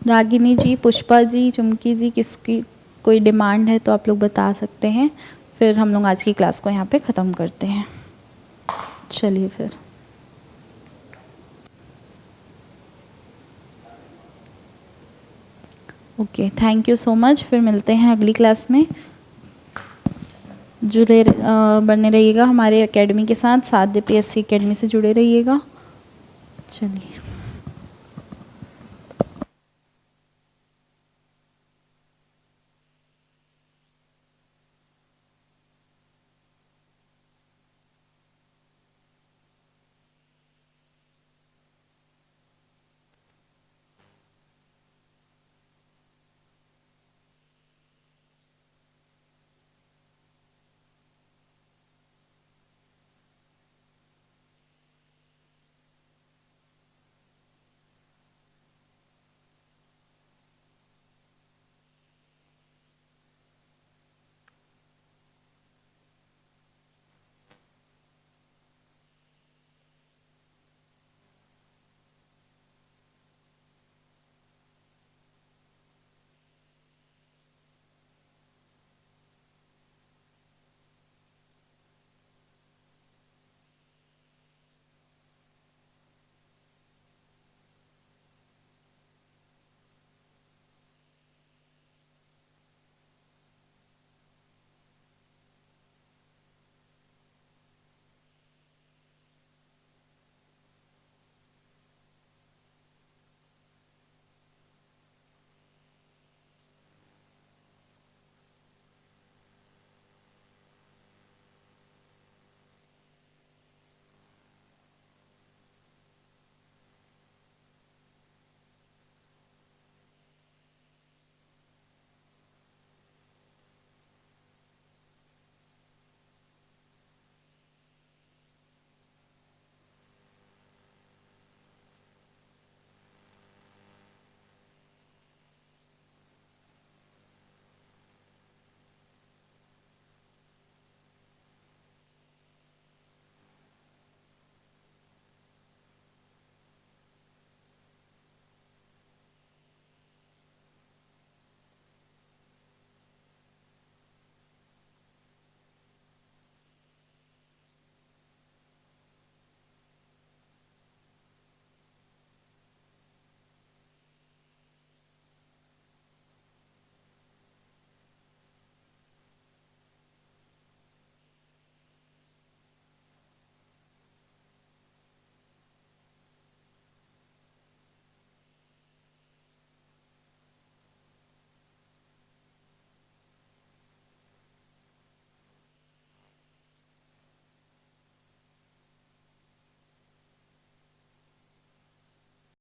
रागिनी जी, पुष्पा जी, चुमकी जी, किसकी कोई डिमांड है तो आप लोग बता सकते हैं, फिर हम लोग आज की क्लास को यहाँ पे ख़त्म करते हैं। चलिए फिर okay, thank you so much. फिर मिलते हैं अगली क्लास में। जुड़े बने रहिएगा हमारे एकेडमी के साथ, साथ PSC एकेडमी से जुड़े रहिएगा। चलिए।